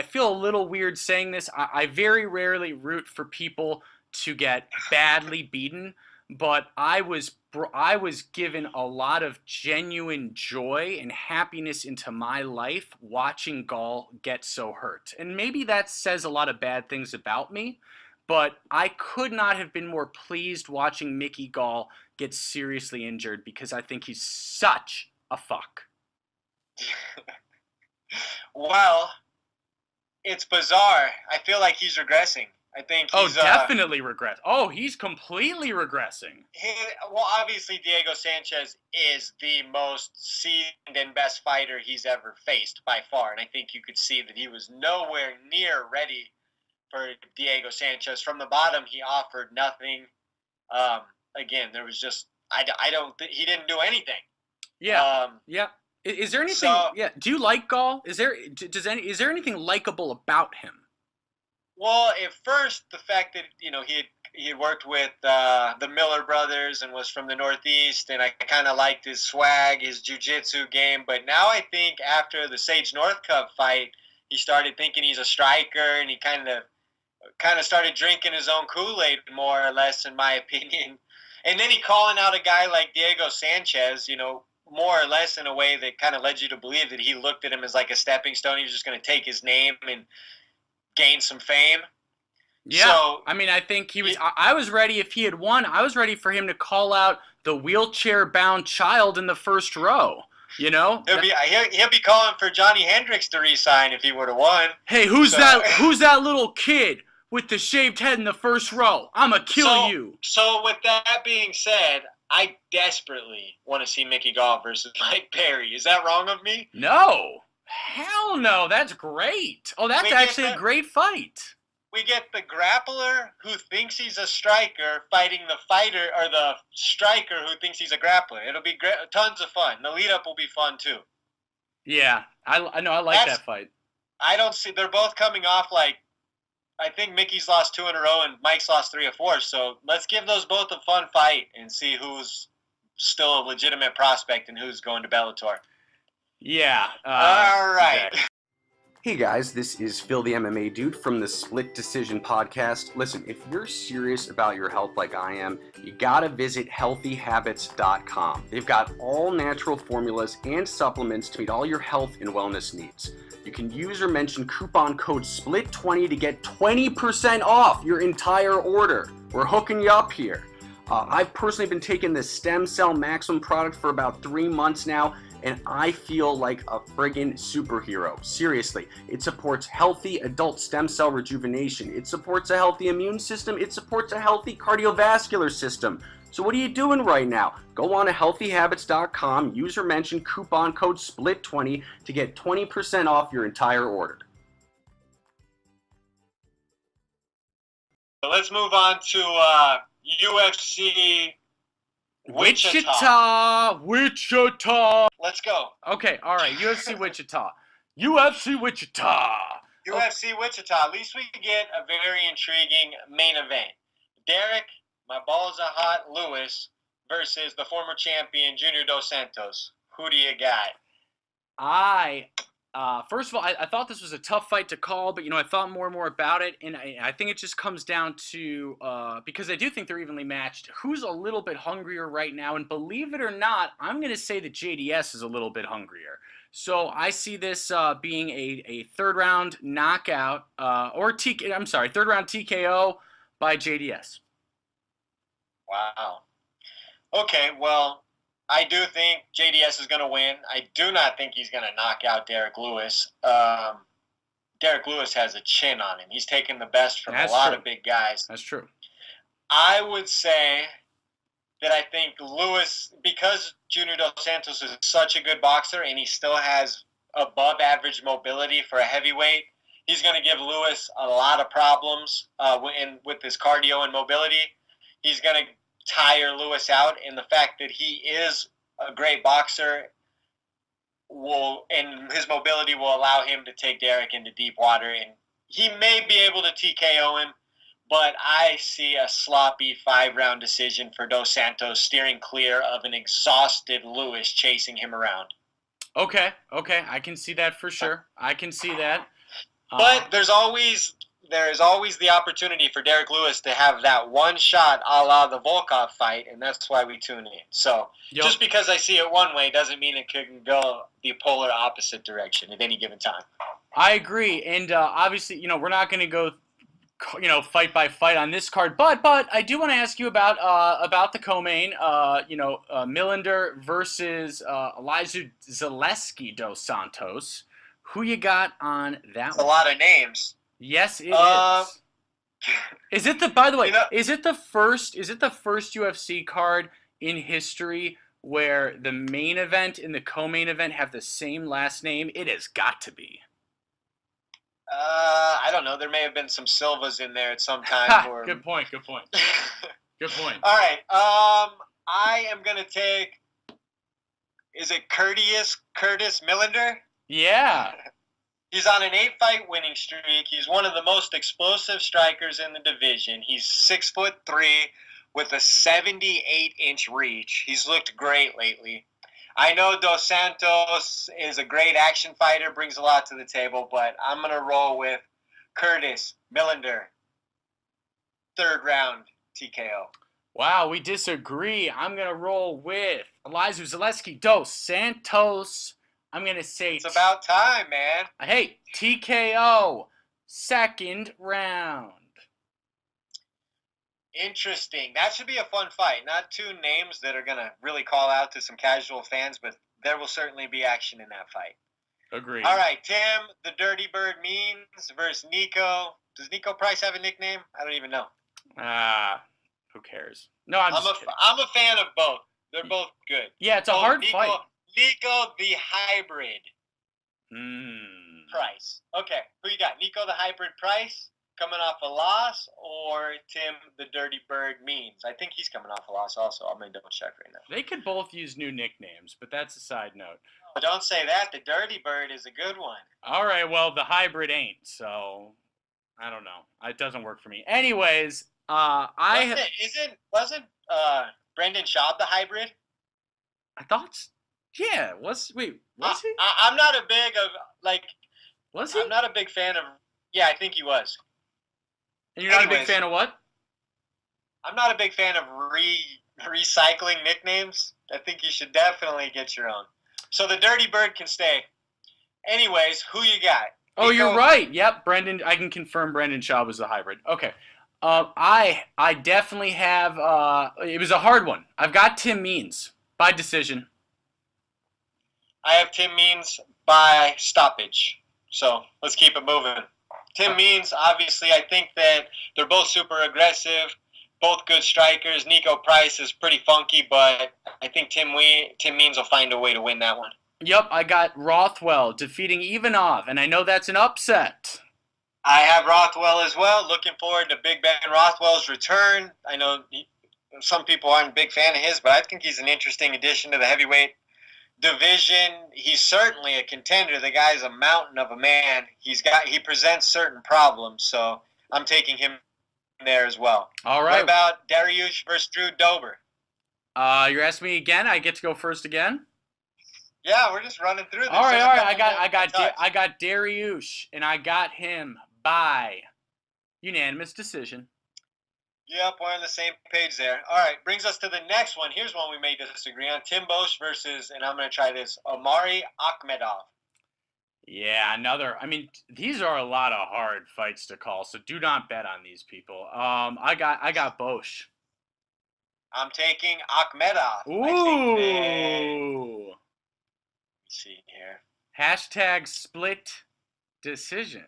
feel a little weird saying this. I very rarely root for people to get badly beaten, but I was given a lot of genuine joy and happiness into my life watching Gall get so hurt. And maybe that says a lot of bad things about me, but I could not have been more pleased watching Mickey Gall get seriously injured because I think he's such a fuck. Well, it's bizarre. I feel like he's regressing. I think he's... definitely regress. Oh, he's completely regressing. Obviously, Diego Sanchez is the most seasoned and best fighter he's ever faced by far, and I think you could see that he was nowhere near ready for Diego Sanchez. From the bottom, he offered nothing. Again, there was just... he didn't do anything. Yeah, yeah. Is there anything? Do you like Gall? Is there anything likable about him? Well, at first, the fact that he he worked with the Miller brothers and was from the Northeast, and I kind of liked his swag, his jiu-jitsu game. But now I think after the Sage Northcutt fight, he started thinking he's a striker, and he kind of started drinking his own Kool-Aid, more or less, in my opinion. And then he calling out a guy like Diego Sanchez, more or less in a way that kind of led you to believe that he looked at him as like a stepping stone. He was just going to take his name and gain some fame. Yeah, so, I mean, I think he was. I was ready if he had won. I was ready for him to call out the wheelchair-bound child in the first row. He'll be calling for Johnny Hendricks to resign if he would have won. Hey, who's that little kid with the shaved head in the first row? I'ma kill you. So with that being said, I desperately want to see Mickey Gall versus Mike Perry. Is that wrong of me? No, hell no. That's great. Oh, that's actually a great fight. We get the grappler who thinks he's a striker fighting the fighter, or the striker who thinks he's a grappler. It'll be tons of fun. The lead-up will be fun, too. Yeah, I know. I like that fight. I don't see... They're both coming off like... I think Mickey's lost 2 in a row and Mike's lost 3 or 4. So let's give those both a fun fight and see who's still a legitimate prospect and who's going to Bellator. Yeah. All right. Exactly. Hey guys, this is Phil the MMA Dude from the Split Decision Podcast. Listen, if you're serious about your health like I am, you gotta visit healthyhabits.com. They've got all natural formulas and supplements to meet all your health and wellness needs. You can use or mention coupon code SPLIT20 to get 20% off your entire order. We're hooking you up here. I've personally been taking the Stem Cell Maximum product for about 3 months now, and I feel like a friggin' superhero. Seriously, it supports healthy adult stem cell rejuvenation. It supports a healthy immune system. It supports a healthy cardiovascular system. So what are you doing right now? Go on to healthyhabits.com, use or mention coupon code SPLIT20 to get 20% off your entire order. Let's move on to UFC Wichita. Let's go. Okay, all right. UFC Wichita. UFC Wichita. UFC Wichita. At least we get a very intriguing main event. Derek, my balls are hot, Lewis versus the former champion Junior Dos Santos. Who do you got? First of all, I thought this was a tough fight to call, but, I thought more and more about it, and I think it just comes down to, because I do think they're evenly matched, who's a little bit hungrier right now, and believe it or not, I'm going to say that JDS is a little bit hungrier. So I see this being a third-round knockout, third-round TKO by JDS. Wow. Okay, well, I do think JDS is going to win. I do not think he's going to knock out Derek Lewis. Derek Lewis has a chin on him. He's taken the best from a lot of big guys. That's true. I would say that I think Lewis, because Junior Dos Santos is such a good boxer and he still has above average mobility for a heavyweight, he's going to give Lewis a lot of problems with his cardio and mobility. He's going to tire Lewis out, and the fact that he is a great boxer and his mobility will allow him to take Derek into deep water, and he may be able to TKO him, but I see a sloppy 5-round decision for Dos Santos, steering clear of an exhausted Lewis chasing him around. Okay, I can see that for sure. I can see that. But there is always the opportunity for Derek Lewis to have that one shot a la the Volkov fight, and that's why we tune in. So just because I see it one way doesn't mean it can go the polar opposite direction at any given time. I agree, and obviously, we're not going to go, fight by fight on this card, but I do want to ask you about the co-main, Millender versus Elizeu Zaleski Dos Santos. Who you got on that one? A lot of names. Yes, it is. Is it is it the first UFC card in history where the main event and the co-main event have the same last name? It has got to be. I don't know. There may have been some Silvas in there at some time. Good point. Good point. All right. I am going to take, is it Curtis Millender? Yeah. He's on an 8-fight winning streak. He's one of the most explosive strikers in the division. He's 6'3" with a 78-inch reach. He's looked great lately. I know Dos Santos is a great action fighter, brings a lot to the table, but I'm going to roll with Curtis Millender. 3rd round TKO. Wow, we disagree. I'm going to roll with Elizeu Zaleski Dos Santos. I'm going to say... It's about time, man. Hey, TKO. 2nd round. Interesting. That should be a fun fight. Not two names that are going to really call out to some casual fans, but there will certainly be action in that fight. Agreed. All right, Tim, the Dirty Bird Means versus Nico. Does Nico Price have a nickname? I don't even know. Who cares? No, I'm a fan of both. They're both good. Yeah, it's a hard fight. Nico the Hybrid Hmm. Price. Okay, who you got? Nico the Hybrid Price coming off a loss, or Tim the Dirty Bird Means? I think he's coming off a loss also. I'm going to double check right now. They could both use new nicknames, but that's a side note. But don't say that. The Dirty Bird is a good one. All right, well, the Hybrid ain't, so I don't know. It doesn't work for me. Anyways, Wasn't Brendan Schaub the Hybrid? I thought, yeah, was he? I'm not a big of, like... Was he? I'm not a big fan of... Yeah, I think he was. And you're not a big fan of what? I'm not a big fan of recycling nicknames. I think you should definitely get your own. So the Dirty Bird can stay. Anyways, who you got? Oh, you're right. Yep, Brendan. I can confirm Brendan Schaub was the Hybrid. Okay. I definitely have. It was a hard one. I've got Tim Means by decision. I have Tim Means by stoppage. So let's keep it moving. Tim Means, obviously, I think that they're both super aggressive, both good strikers. Nico Price is pretty funky, but I think Tim Means will find a way to win that one. Yep, I got Rothwell defeating Ivanov, and I know that's an upset. I have Rothwell as well. Looking forward to Big Ben Rothwell's return. I know some people aren't a big fan of his, but I think he's an interesting addition to the heavyweight division. He's certainly a contender. The guy's a mountain of a man. He presents certain problems, so I'm taking him there as well. All right. What about Dariush versus Drew Dober? You're asking me again? I get to go first again? Yeah, we're just running through this. All right. I got Dariush, and I got him by unanimous decision. Yep, we're on the same page there. All right, brings us to the next one. Here's one we may disagree on. Tim Bosch versus, and I'm going to try this, Omari Akhmedov. Yeah, these are a lot of hard fights to call, so do not bet on these people. I got Bosch. I'm taking Akhmedov. Ooh. Let's see here. Hashtag split decision.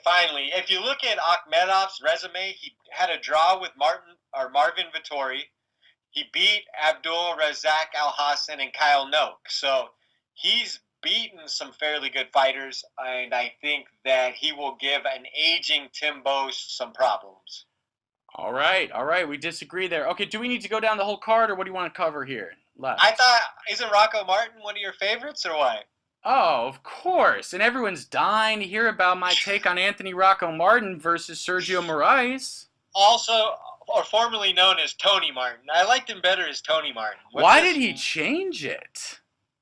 Finally. If you look at Akhmedov's resume, he had a draw with Marvin Vettori. He beat Abdul Razak Al Hassan and Kyle Noak. So he's beaten some fairly good fighters, and I think that he will give an aging Tim Bosch some problems. All right. We disagree there. Okay, do we need to go down the whole card, or what do you want to cover here? Left. I thought, isn't Rocco Martin one of your favorites, or what? Oh, of course. And everyone's dying to hear about my take on Anthony Rocco Martin versus Sergio Moraes. Also, or formerly known as Tony Martin. I liked him better as Tony Martin. Why did he change it?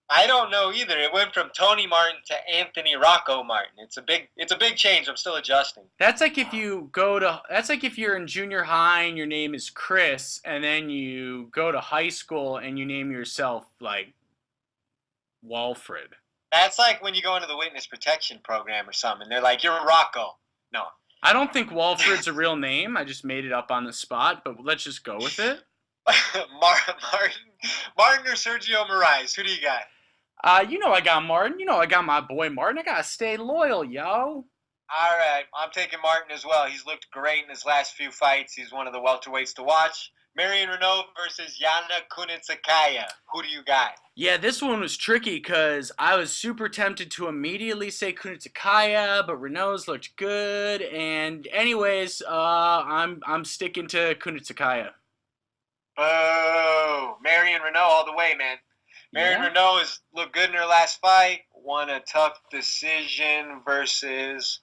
I don't know either. It went from Tony Martin to Anthony Rocco Martin. It's a big change. I'm still adjusting. That's like if you're in junior high and your name is Chris, and then you go to high school and you name yourself like Walfred. That's like when you go into the witness protection program or something. They're like, you're Rocco. No. I don't think Walfred's a real name. I just made it up on the spot, but let's just go with it. Martin or Sergio Moraes? Who do you got? I got Martin. I got my boy Martin. I got to stay loyal, yo. All right. I'm taking Martin as well. He's looked great in his last few fights. He's one of the welterweights to watch. Marion Renault versus Yana Kunitsakaya. Who do you got? Yeah, this one was tricky because I was super tempted to immediately say Kunitsakaya, but Renault's looked good. And anyways, I'm sticking to Kunitsakaya. Oh, Marion Renault all the way, man. Marion Yeah. Renault has looked good in her last fight. Won a tough decision versus...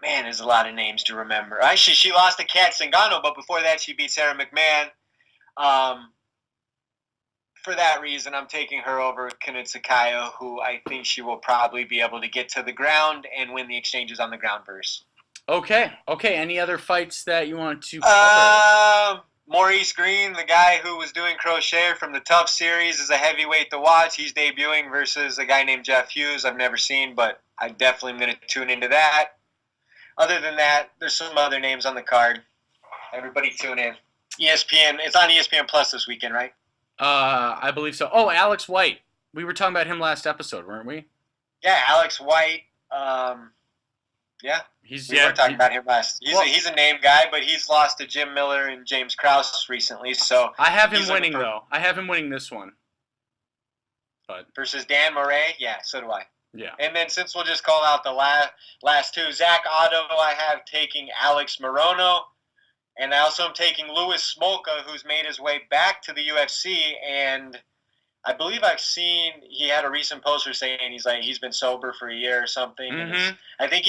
Man, there's a lot of names to remember. Actually, she lost to Kat Zingano, but before that, she beat Sarah McMahon. For that reason, I'm taking her over Kunitsukaya, who I think she will probably be able to get to the ground and win the exchanges on the ground first. Okay. Any other fights that you want to cover? Maurice Green, the guy who was doing crochet from the Tough series, is a heavyweight to watch. He's debuting versus a guy named Jeff Hughes I've never seen, but I definitely am going to tune into that. Other than that, there's some other names on the card. Everybody tune in. ESPN. It's on ESPN Plus this weekend, right? I believe so. Oh, Alex White. We were talking about him last episode, weren't we? Yeah, Alex White. Yeah, we were talking about him last. He's a name guy, but he's lost to Jim Miller and James Krause recently. So I have him winning though. I have him winning this one. But versus Dan Murray, yeah, so do I. Yeah. And then since we'll just call out the last two, Zach Otto, I have taking Alex Morono. And I also am taking Louis Smolka, who's made his way back to the UFC. And I believe I've seen he had a recent poster saying he's been sober for a year or something. Mm-hmm. I think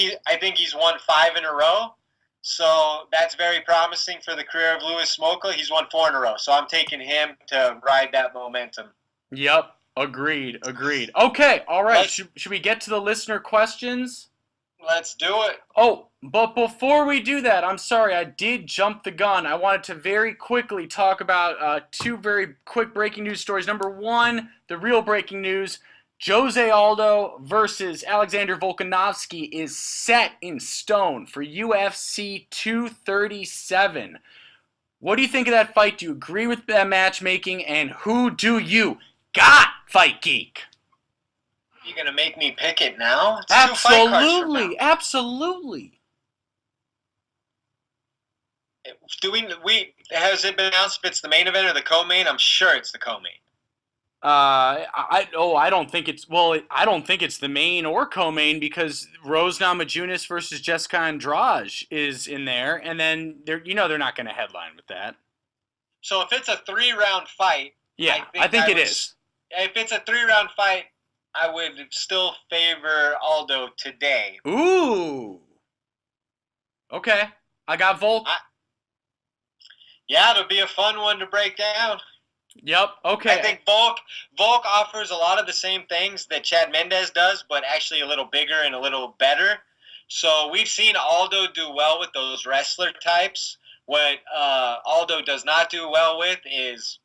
he's won 5 in a row. So that's very promising for the career of Louis Smolka. He's won 4 in a row. So I'm taking him to ride that momentum. Yep. Agreed. Okay. All right. Should we get to the listener questions? Let's do it. Oh, but before we do that, I'm sorry, I did jump the gun. I wanted to very quickly talk about 2 very quick breaking news stories. Number 1, the real breaking news. Jose Aldo versus Alexander Volkanovski is set in stone for UFC 237. What do you think of that fight? Do you agree with that matchmaking? And who do you got, Fight Geek? You gonna make me pick it now? It's Absolutely. Has it been announced if it's the main event or the co-main? I'm sure it's the co-main. I don't think it's the main or co-main because Rose Namajunas versus Jessica Andrade is in there, and then they're not going to headline with that. So if it's a 3-round fight, yeah, I think it is. If it's a 3-round fight, I would still favor Aldo today. Ooh. Okay. I got Volk. Yeah, it'll be a fun one to break down. Yep. Okay. I think Volk offers a lot of the same things that Chad Mendes does, but actually a little bigger and a little better. So we've seen Aldo do well with those wrestler types. What Aldo does not do well with is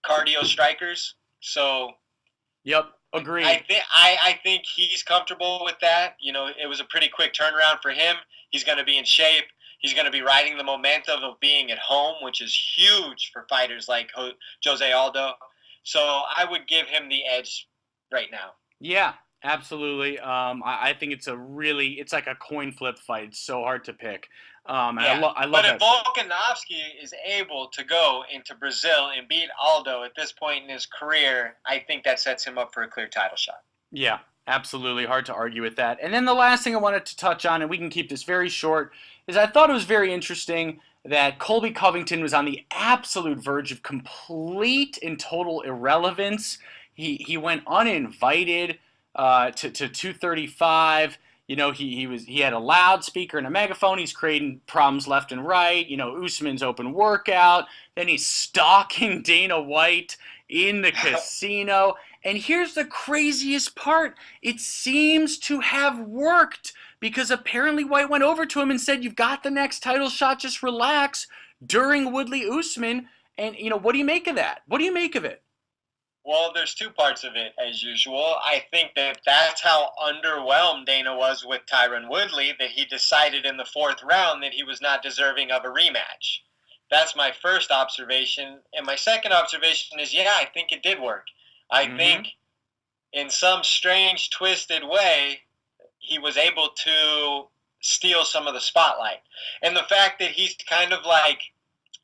cardio strikers. So. Yep. Agreed. I think he's comfortable with that. It was a pretty quick turnaround for him. He's going to be in shape. He's going to be riding the momentum of being at home, which is huge for fighters like Jose Aldo. So I would give him the edge right now. Yeah, absolutely. I think it's like a coin flip fight. It's so hard to pick. I love but that. If Volkanovski is able to go into Brazil and beat Aldo at this point in his career, I think that sets him up for a clear title shot. Yeah, absolutely. Hard to argue with that. And then the last thing I wanted to touch on, and we can keep this very short, is I thought it was very interesting that Colby Covington was on the absolute verge of complete and total irrelevance. He went uninvited to 235. He had a loudspeaker and a megaphone. He's creating problems left and right. Usman's open workout. Then he's stalking Dana White in the casino. And here's the craziest part. It seems to have worked because apparently White went over to him and said, "You've got the next title shot. Just relax," during Woodley Usman. And, what do you make of that? What do you make of it? Well, there's 2 parts of it, as usual. I think that's how underwhelmed Dana was with Tyron Woodley, that he decided in the 4th round that he was not deserving of a rematch. That's my first observation. And my second observation is, I think it did work. I think in some strange, twisted way, he was able to steal some of the spotlight. And the fact that he's kind of like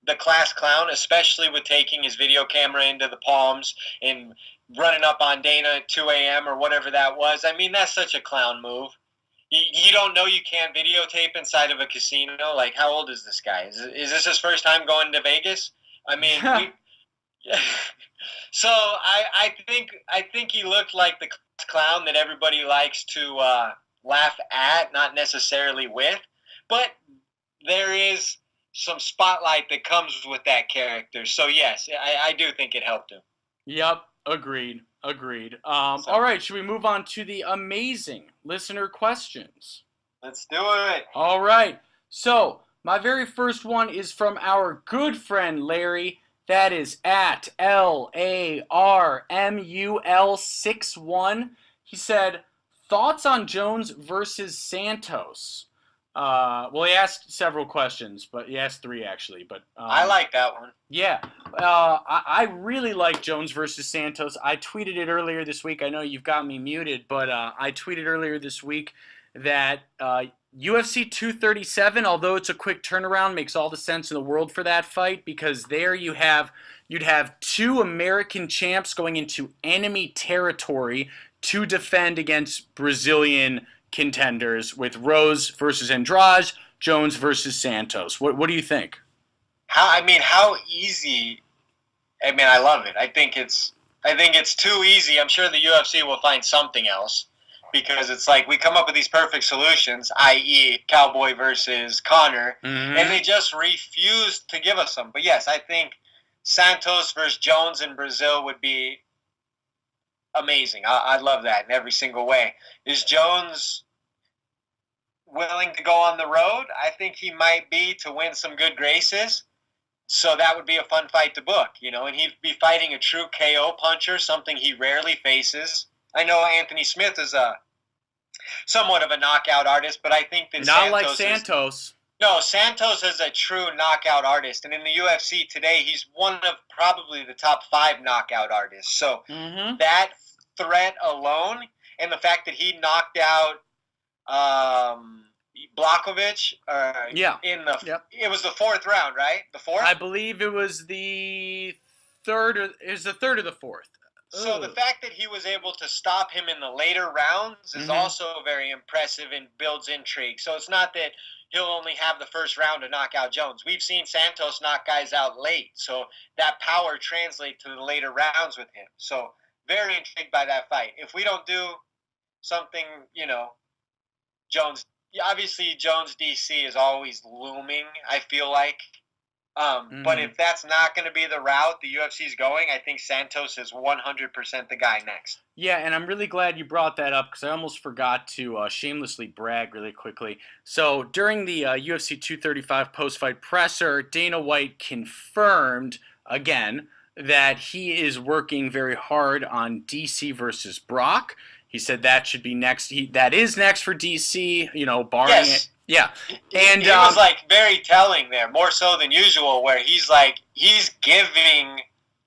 the class clown, especially with taking his video camera into the Palms and running up on Dana at 2 a.m. or whatever that was. I mean, that's such a clown move. You don't know you can't videotape inside of a casino? Like, how old is this guy? Is this his first time going to Vegas? I mean, So I think he looked like the clown that everybody likes to laugh at, not necessarily with, but there is some spotlight that comes with that character. So yes, I do think it helped him. Yep, agreed. All right, should we move on to the amazing listener questions? Let's do it. All right, so my very first one is from our good friend Larry. That is at LARMUL61. He said, thoughts on Jones versus Santos? Well, he asked several questions, but he asked 3 actually. But I like that one. Yeah, I really like Jones versus Santos. I tweeted it earlier this week. I know you've got me muted, but I tweeted earlier this week that UFC 237, although it's a quick turnaround, makes all the sense in the world for that fight, because there you'd have 2 American champs going into enemy territory to defend against Brazilian contenders, with Rose versus Andrade, Jones versus Santos. What do you think? How easy? I love it. I think it's too easy. I'm sure the UFC will find something else, because it's like we come up with these perfect solutions, i.e. Cowboy versus Conor, and they just refuse to give us them. But yes, I think Santos versus Jones in Brazil would be amazing. I'd love that in every single way. Is Jones willing to go on the road? I think he might be, to win some good graces. So that would be a fun fight to book, and he'd be fighting a true KO puncher, something he rarely faces. I know Anthony Smith is somewhat of a knockout artist, but I think that Santos. Santos is a true knockout artist, and in the UFC today, he's one of probably the top 5 knockout artists. So that threat alone, and the fact that he knocked out Blachowicz, it was the 4th round, right? The 4th? I believe it was the 3rd, the 3rd or the 4th. So the fact that he was able to stop him in the later rounds is also very impressive and builds intrigue. So it's not that he'll only have the first round to knock out Jones. We've seen Santos knock guys out late, so that power translates to the later rounds with him. So very intrigued by that fight. If we don't do something, Jones, obviously Jones DC is always looming, I feel like. But if that's not going to be the route the UFC is going, I think Santos is 100% the guy next. Yeah, and I'm really glad you brought that up, because I almost forgot to shamelessly brag really quickly. So during the UFC 235 post-fight presser, Dana White confirmed again that he is working very hard on DC versus Brock. He said that should be next. That is next for DC, barring it. Yeah, and he was very telling there, more so than usual, where he's giving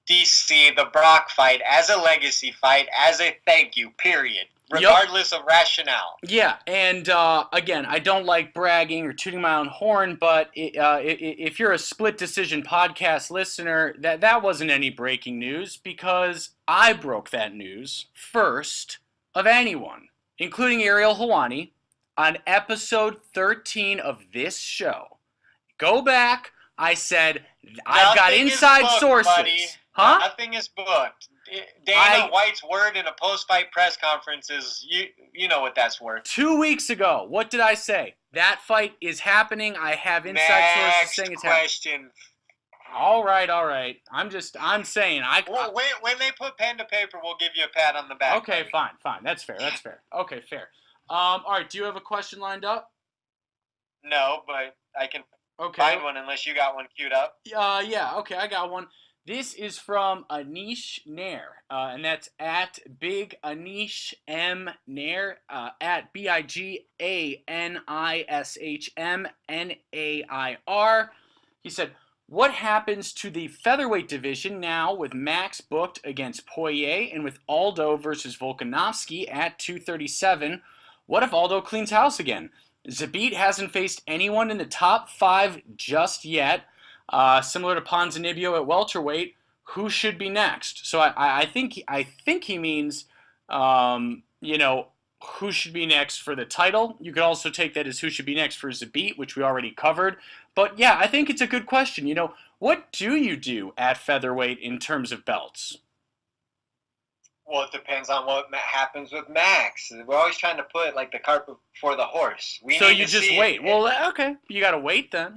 DC the Brock fight as a legacy fight, as a thank you, period, regardless of rationale. Yeah, and again, I don't like bragging or tooting my own horn, but if you're a Split Decision podcast listener, that wasn't any breaking news, because I broke that news first of anyone, including Ariel Helwani, on episode 13 of this show. Go back. I said, I've got inside sources. Buddy. Huh? Nothing is booked. Dana White's word in a post-fight press conference is, you know what that's worth. 2 weeks ago, what did I say? That fight is happening. I have inside sources saying it's happening. All right. I'm saying. When they put pen to paper, we'll give you a pat on the back. Okay, buddy. fine. That's fair. Okay, fair. All right, do you have a question lined up? No, but I can find one unless you got one queued up. Yeah, okay, I got one. This is from Anish Nair, and that's at Big Anish M Nair, at BIGANISHMNAIR. He said, what happens to the featherweight division now with Max booked against Poirier and with Aldo versus Volkanovski at 237? What if Aldo cleans house again? Zabit hasn't faced anyone in the top 5 just yet. Similar to Ponzinibbio at welterweight, who should be next? So I think he means, who should be next for the title. You could also take that as who should be next for Zabit, which we already covered. But yeah, I think it's a good question. What do you do at featherweight in terms of belts? Well, it depends on what happens with Max. We're always trying to put like the cart before the horse. So you just wait. Well, okay, you gotta wait then.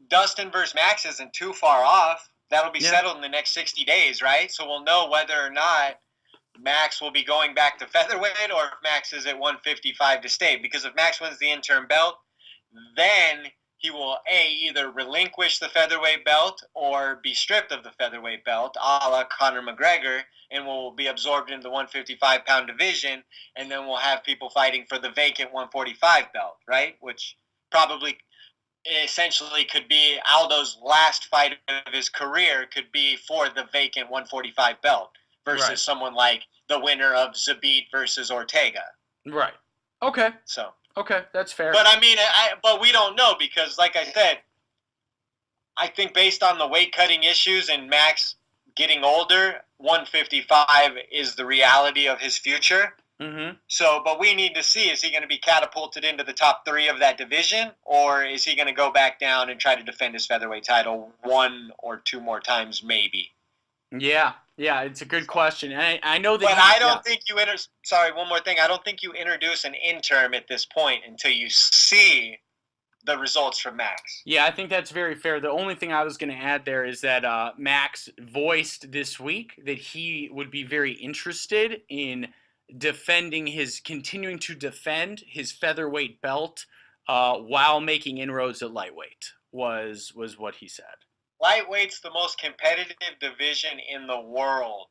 Dustin versus Max isn't too far off. That'll be settled in the next 60 days, right? So we'll know whether or not Max will be going back to featherweight or if Max is at 155 to stay. Because if Max wins the interim belt, then he will either relinquish the featherweight belt or be stripped of the featherweight belt, a la Conor McGregor, and will be absorbed into the 155-pound division, and then we'll have people fighting for the vacant 145 belt, right? Which probably essentially could be Aldo's last fight of his career could be for the vacant 145 belt versus someone like the winner of Zabit versus Ortega. Right. Okay. So. Okay, that's fair. But I mean, but we don't know because, like I said, I think based on the weight cutting issues and Max getting older, 155 is the reality of his future. Mm-hmm. So, but we need to see, is he going to be catapulted into the top 3 of that division, or is he going to go back down and try to defend his featherweight title 1 or 2 more times, maybe? Yeah, it's a good question. I know that. But I don't think you sorry, one more thing. I don't think you introduce an interim at this point until you see the results from Max. Yeah, I think that's very fair. The only thing I was going to add there is that Max voiced this week that he would be very interested in continuing to defend his featherweight belt while making inroads at lightweight. Was what he said. Lightweight's the most competitive division in the world.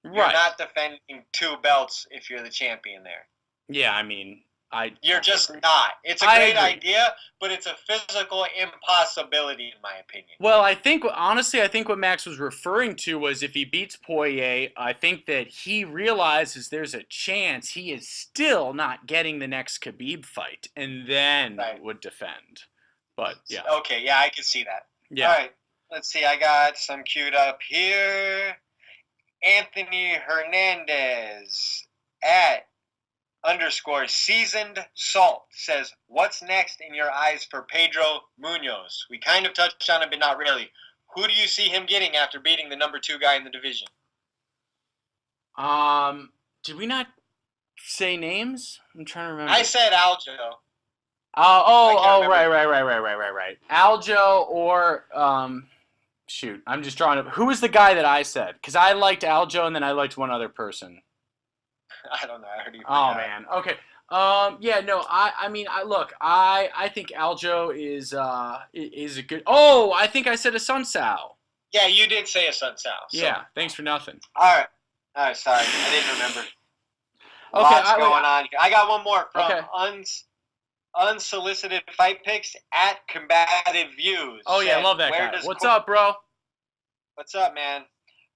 Right. You're not defending 2 belts if you're the champion there. Yeah, I mean, You're just not. It's a great idea, but it's a physical impossibility, in my opinion. Well, honestly, I think what Max was referring to was if he beats Poirier, I think that he realizes there's a chance he is still not getting the next Khabib fight, and then would defend. But, yeah. Okay, yeah, I can see that. Yeah. All right. Let's see, I got some queued up here. Anthony Hernandez at _seasoned salt says, what's next in your eyes for Pedro Munoz? We kind of touched on it, but not really. Who do you see him getting after beating the number 2 guy in the division? Did we not say names? I'm trying to remember. I said Aljo. Right. Aljo or shoot, I'm just drawing up. Who was the guy that I said? Because I liked Aljo and then I liked one other person. I don't know. I heard you. Oh man. Okay. Yeah. No. I think Aljo is a good. Oh, I think I said a Sun Sao. Yeah, you did say a Sun Sao. So. Yeah. Thanks for nothing. All right. Sorry, I didn't remember. Okay. Lots going on here. I got one more from unsolicited fight picks at Combative Views. Oh yeah, I love that guy. What's up, bro? What's up, man?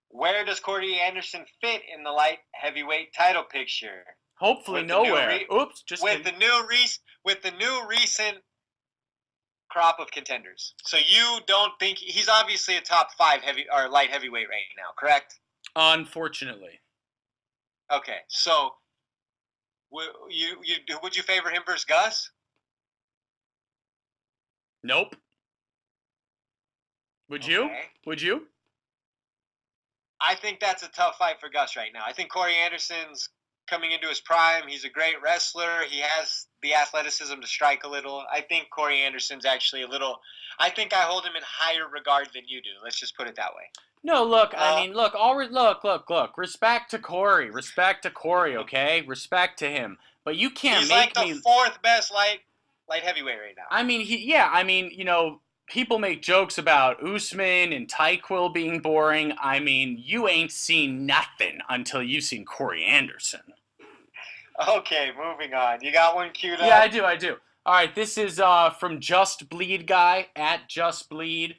Where does Corey Anderson fit in the light heavyweight title picture? Hopefully nowhere. With the new recent crop of contenders. So you don't think he's obviously a top 5 light heavyweight right now, correct? Unfortunately. Okay, so would you favor him versus Gus? Nope. Would you? Would you? I think that's a tough fight for Gus right now. I think Corey Anderson's coming into his prime. He's a great wrestler. He has the athleticism to strike a little. I think Corey Anderson's actually I think I hold him in higher regard than you do. Let's just put it that way. No, look, look. Respect to Corey. Okay? Respect to him. But you can't He's like the 4th best light heavyweight right now. I mean, people make jokes about Usman and Tyquill being boring. I mean, you ain't seen nothing until you've seen Corey Anderson. Okay, moving on. You got one queued up? Yeah, I do. All right, this is from Just Bleed Guy, at Just Bleed.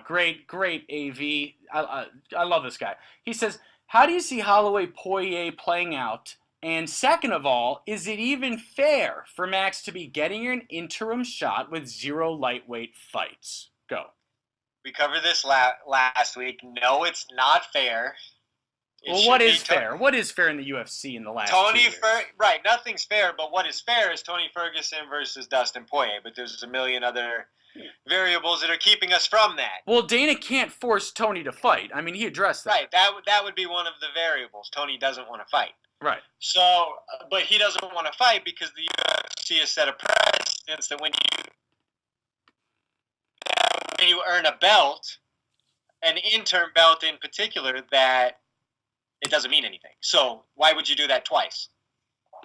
Great AV. I love this guy. He says, how do you see Holloway-Poirier playing out? And second of all, is it even fair for Max to be getting an interim shot with 0 lightweight fights? Go. We covered this last week. No, it's not fair. What is fair? What is fair in the UFC in the last 2 years? Right, nothing's fair, but what is fair is Tony Ferguson versus Dustin Poirier, but there's a million other variables that are keeping us from that. Well, Dana can't force Tony to fight. I mean, he addressed that. Right. That would be one of the variables. Tony doesn't want to fight. Right. So, but he doesn't want to fight because the UFC has set a precedence that when you earn a belt, an interim belt in particular, that it doesn't mean anything. So why would you do that twice?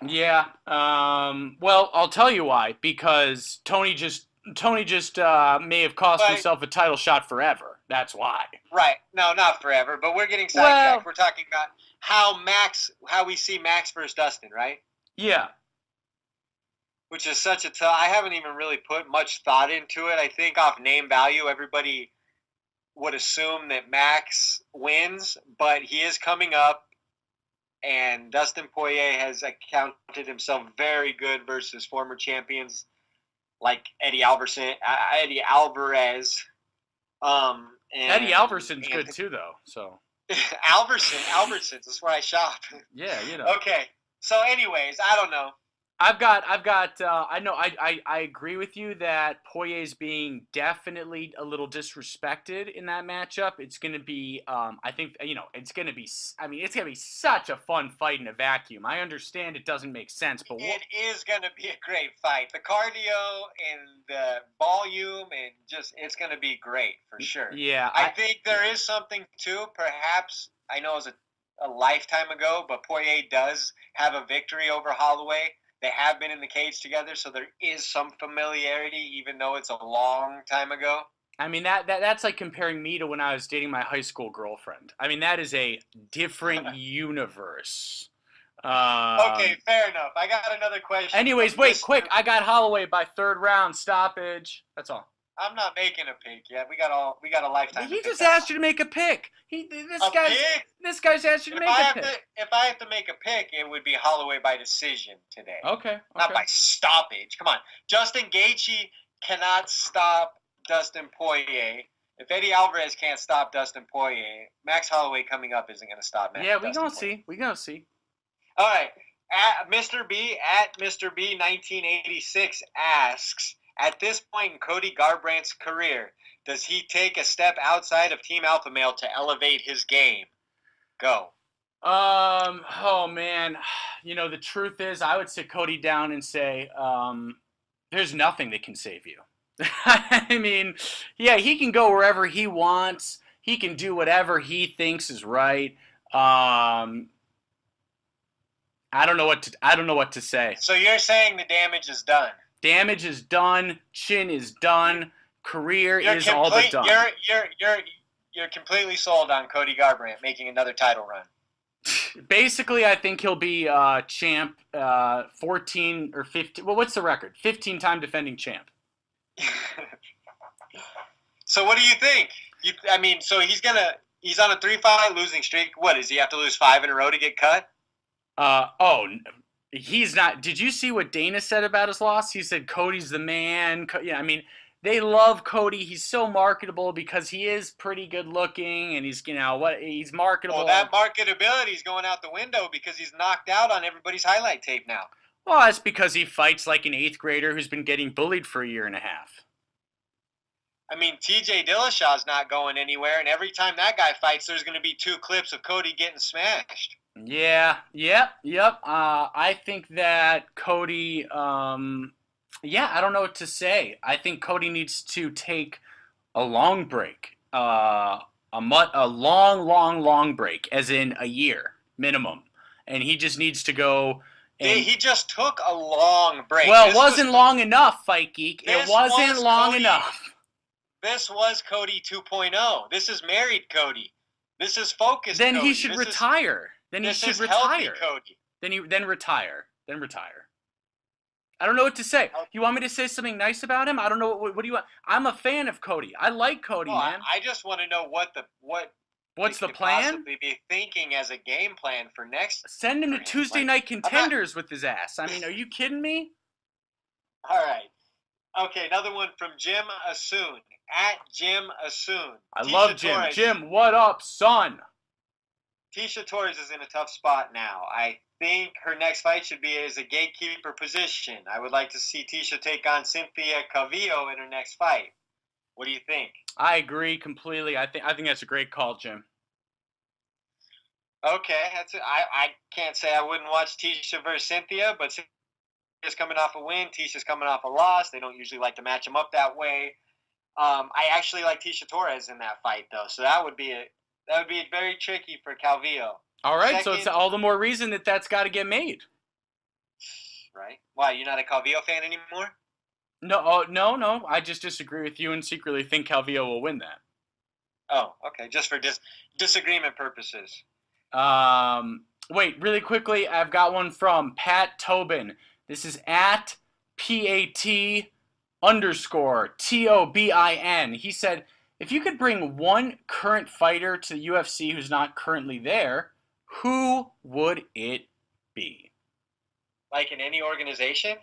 Yeah. Well, I'll tell you why. Because Tony just may have cost himself a title shot forever. That's why. Right. No, not forever. But we're getting sidetracked. Well, we're talking about how we see Max versus Dustin, right? Yeah. Which is such a I haven't even really put much thought into it. I think off name value, everybody would assume that Max wins, but he is coming up, and Dustin Poirier has accounted himself very good versus former champions like Eddie Alvarez. Eddie Alverson's good too, though. So Alversons. That's where I shop. Yeah, you know. Okay. So, anyways, I don't know. I know. I agree with you that Poirier's being definitely a little disrespected in that matchup. It's going to be, I think, it's going to be. I mean, it's going to be such a fun fight in a vacuum. I understand it doesn't make sense, but it is going to be a great fight. The cardio and the volume and it's going to be great for sure. Yeah, I think there is something too. Perhaps I know it was a lifetime ago, but Poirier does have a victory over Holloway. They have been in the cage together, so there is some familiarity, even though it's a long time ago. I mean, that's like comparing me to when I was dating my high school girlfriend. I mean, that is a different universe. Okay, fair enough. I got another question. Anyways, wait, quick. I got Holloway by third round stoppage. That's all. I'm not making a pick yet. We got a lifetime. He just asked you to make a pick. This guy's asked you to make a pick. If I have to make a pick, it would be Holloway by decision today. Okay. Not by stoppage. Come on. Justin Gaethje cannot stop Dustin Poirier. If Eddie Alvarez can't stop Dustin Poirier, Max Holloway coming up isn't going to stop Max. Yeah, we're going to see. We're going to see. All right. At Mr. B 1986 asks, at this point in Cody Garbrandt's career, does he take a step outside of Team Alpha Male to elevate his game? Go. Oh, man. The truth is, I would sit Cody down and say, there's nothing that can save you. I mean, yeah, he can go wherever he wants. He can do whatever he thinks is right. I don't know what to say. So you're saying the damage is done? Damage is done. Chin is done. Career is all but done. You're completely sold on Cody Garbrandt making another title run. Basically, I think he'll be champ 14 or 15. Well, what's the record? 15-time defending champ. So what do you think? So he's on a 3-fight losing streak. What, does he have to lose 5 in a row to get cut? He's not. Did you see what Dana said about his loss? He said Cody's the man. Yeah, I mean, they love Cody. He's so marketable because he is pretty good looking, and he's he's marketable. Well, that marketability is going out the window because he's knocked out on everybody's highlight tape now. Well, that's because he fights like an 8th grader who's been getting bullied for a year and a half. I mean, TJ Dillashaw's not going anywhere, and every time that guy fights, there's going to be 2 clips of Cody getting smashed. Yeah, yep. I think that Cody, I don't know what to say. I think Cody needs to take a long break, a long break, as in a year minimum, and he just needs to go. He just took a long break. Well, it wasn't long enough, Fight Geek. It wasn't long enough. This was Cody 2.0. This is married Cody. This is focused Then Cody. He should retire. Then he should retire. Cody. Then retire. I don't know what to say. You want me to say something nice about him? I don't know. What do you want? I'm a fan of Cody. I like Cody, man. I just want to know what's the plan? Possibly be thinking as a game plan for next. Send him to Tuesday Night Contenders with his ass. I mean, are you kidding me? All right. Okay, another one from Jim Asoon. At Jim Asoon. I love Jim. Torres. Jim, what up, son? Tisha Torres is in a tough spot now. I think her next fight should be as a gatekeeper position. I would like to see Tisha take on Cynthia Calvillo in her next fight. What do you think? I agree completely. I think that's a great call, Jim. Okay, I can't say I wouldn't watch Tisha versus Cynthia, but Cynthia's coming off a win. Tisha's coming off a loss. They don't usually like to match them up that way. I actually like Tisha Torres in that fight, though, so that would be very tricky for Calvillo. All right, so it's all the more reason that's got to get made. Right? Why, you're not a Calvillo fan anymore? No, no. I just disagree with you and secretly think Calvillo will win that. Oh, okay. Just for disagreement purposes. Wait, really quickly, I've got one from Pat Tobin. This is at PAT_TOBIN. He said, if you could bring one current fighter to the UFC who's not currently there, who would it be? Like in any organization?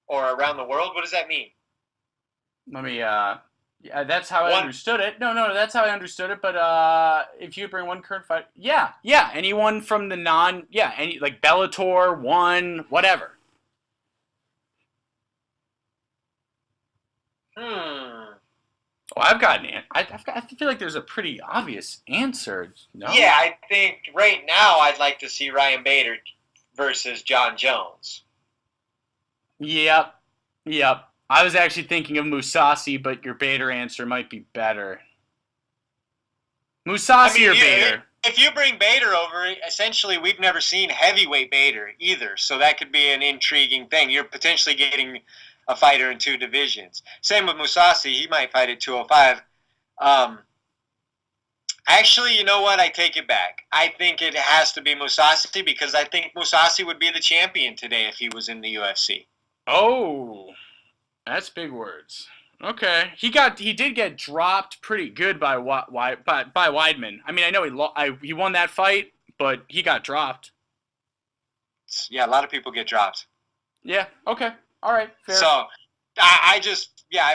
Or around the world? What does that mean? Let me, yeah, that's how I understood it. No, that's how I understood it, but if you bring one current fighter, yeah, anyone from the any, like Bellator, one, whatever. Oh, I've got an answer. I feel like there's a pretty obvious answer. No? Yeah, I think right now I'd like to see Ryan Bader versus John Jones. Yep. I was actually thinking of Mousasi, but your Bader answer might be better. Mousasi or Bader? If you bring Bader over, essentially we've never seen heavyweight Bader either, so that could be an intriguing thing. You're potentially getting a fighter in two divisions. Same with Mousasi. He might fight at 205. Actually, you know what? I take it back. I think it has to be Mousasi because I think Mousasi would be the champion today if he was in the UFC. Oh, that's big words. Okay, he did get dropped pretty good by Weidman. I mean, I know he won that fight, but he got dropped. Yeah, a lot of people get dropped. Yeah. Okay. All right. Fair. So, I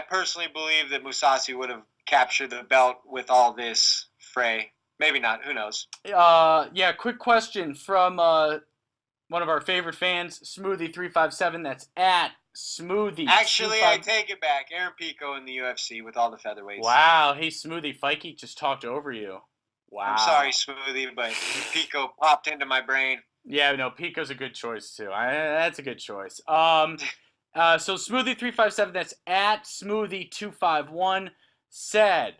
personally believe that Mousasi would have captured the belt with all this fray. Maybe not. Who knows? Yeah. Quick question from one of our favorite fans, Smoothie357. That's at Smoothie. Actually, I take it back. Aaron Pico in the UFC with all the featherweights. Wow. Hey, Smoothie. Fight Geek just talked over you. Wow. I'm sorry, Smoothie, but Pico popped into my brain. Yeah, no, Pico's a good choice, too. That's a good choice. So Smoothie357, that's at Smoothie251, said,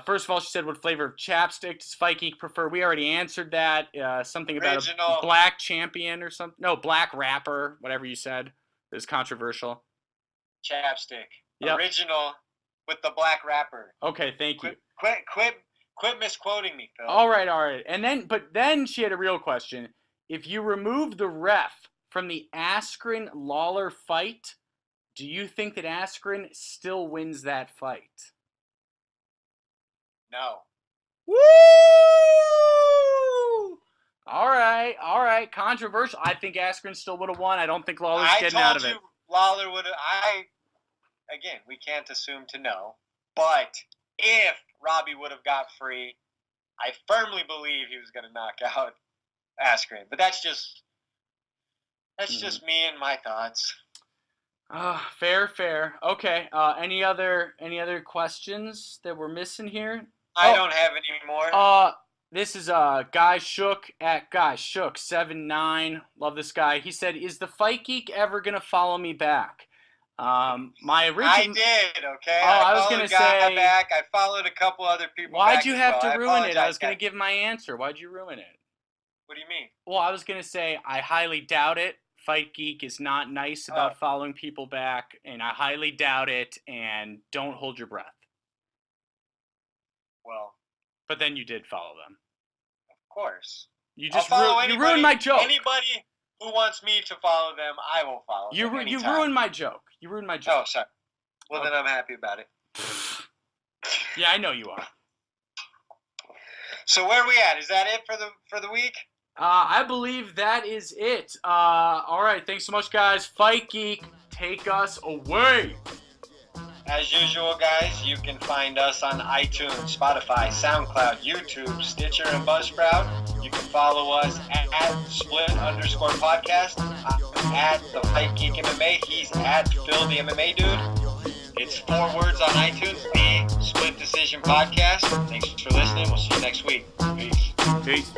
first of all, she said, what flavor of chapstick does Fight Geek prefer? We already answered that. Something about a black champion or something. No, black rapper, whatever you said. It was controversial. Chapstick. Yep. Original with the black rapper. Okay, thank you. Quit misquoting me, Phil. All right. But then she had a real question. If you remove the ref from the Askren-Lawler fight, do you think that Askren still wins that fight? No. Woo! All right. Controversial. I think Askren still would have won. I don't think Lawler's getting out of it. I told you Lawler would have. Again, we can't assume to know. But if Robbie would have got free, I firmly believe he was going to knock out Askren. But that's just me and my thoughts. Fair. Okay. Any other questions that we're missing here? I don't have any more. This is Guy Shook at Guy Shook 79. Love this guy. He said, "Is the Fight Geek ever gonna follow me back?" I did. Okay. I was gonna say back. I followed a couple other people. Why'd you have to ruin it? I was gonna give my answer. Why'd you ruin it? What do you mean? Well, I was gonna say I highly doubt it. Fight Geek is not nice about following people back, and I highly doubt it. And don't hold your breath. Well. But then you did follow them. Of course. You just ruined my joke. Anybody who wants me to follow them, I will follow them. You ruined my joke. Oh, sorry. Well, then I'm happy about it. Yeah, I know you are. So where are we at? Is that it for the week? I believe that is it. All right. Thanks so much, guys. Fight Geek, take us away. As usual, guys, you can find us on iTunes, Spotify, Soundcloud, YouTube, Stitcher, and Buzzsprout. You can follow us at @split_podcast. I'm at the Fight Geek MMA. He's at Phil the MMA Dude. It's 4 words on iTunes, the Split Decision Podcast. Thanks for listening. We'll see you next week. Peace. Peace.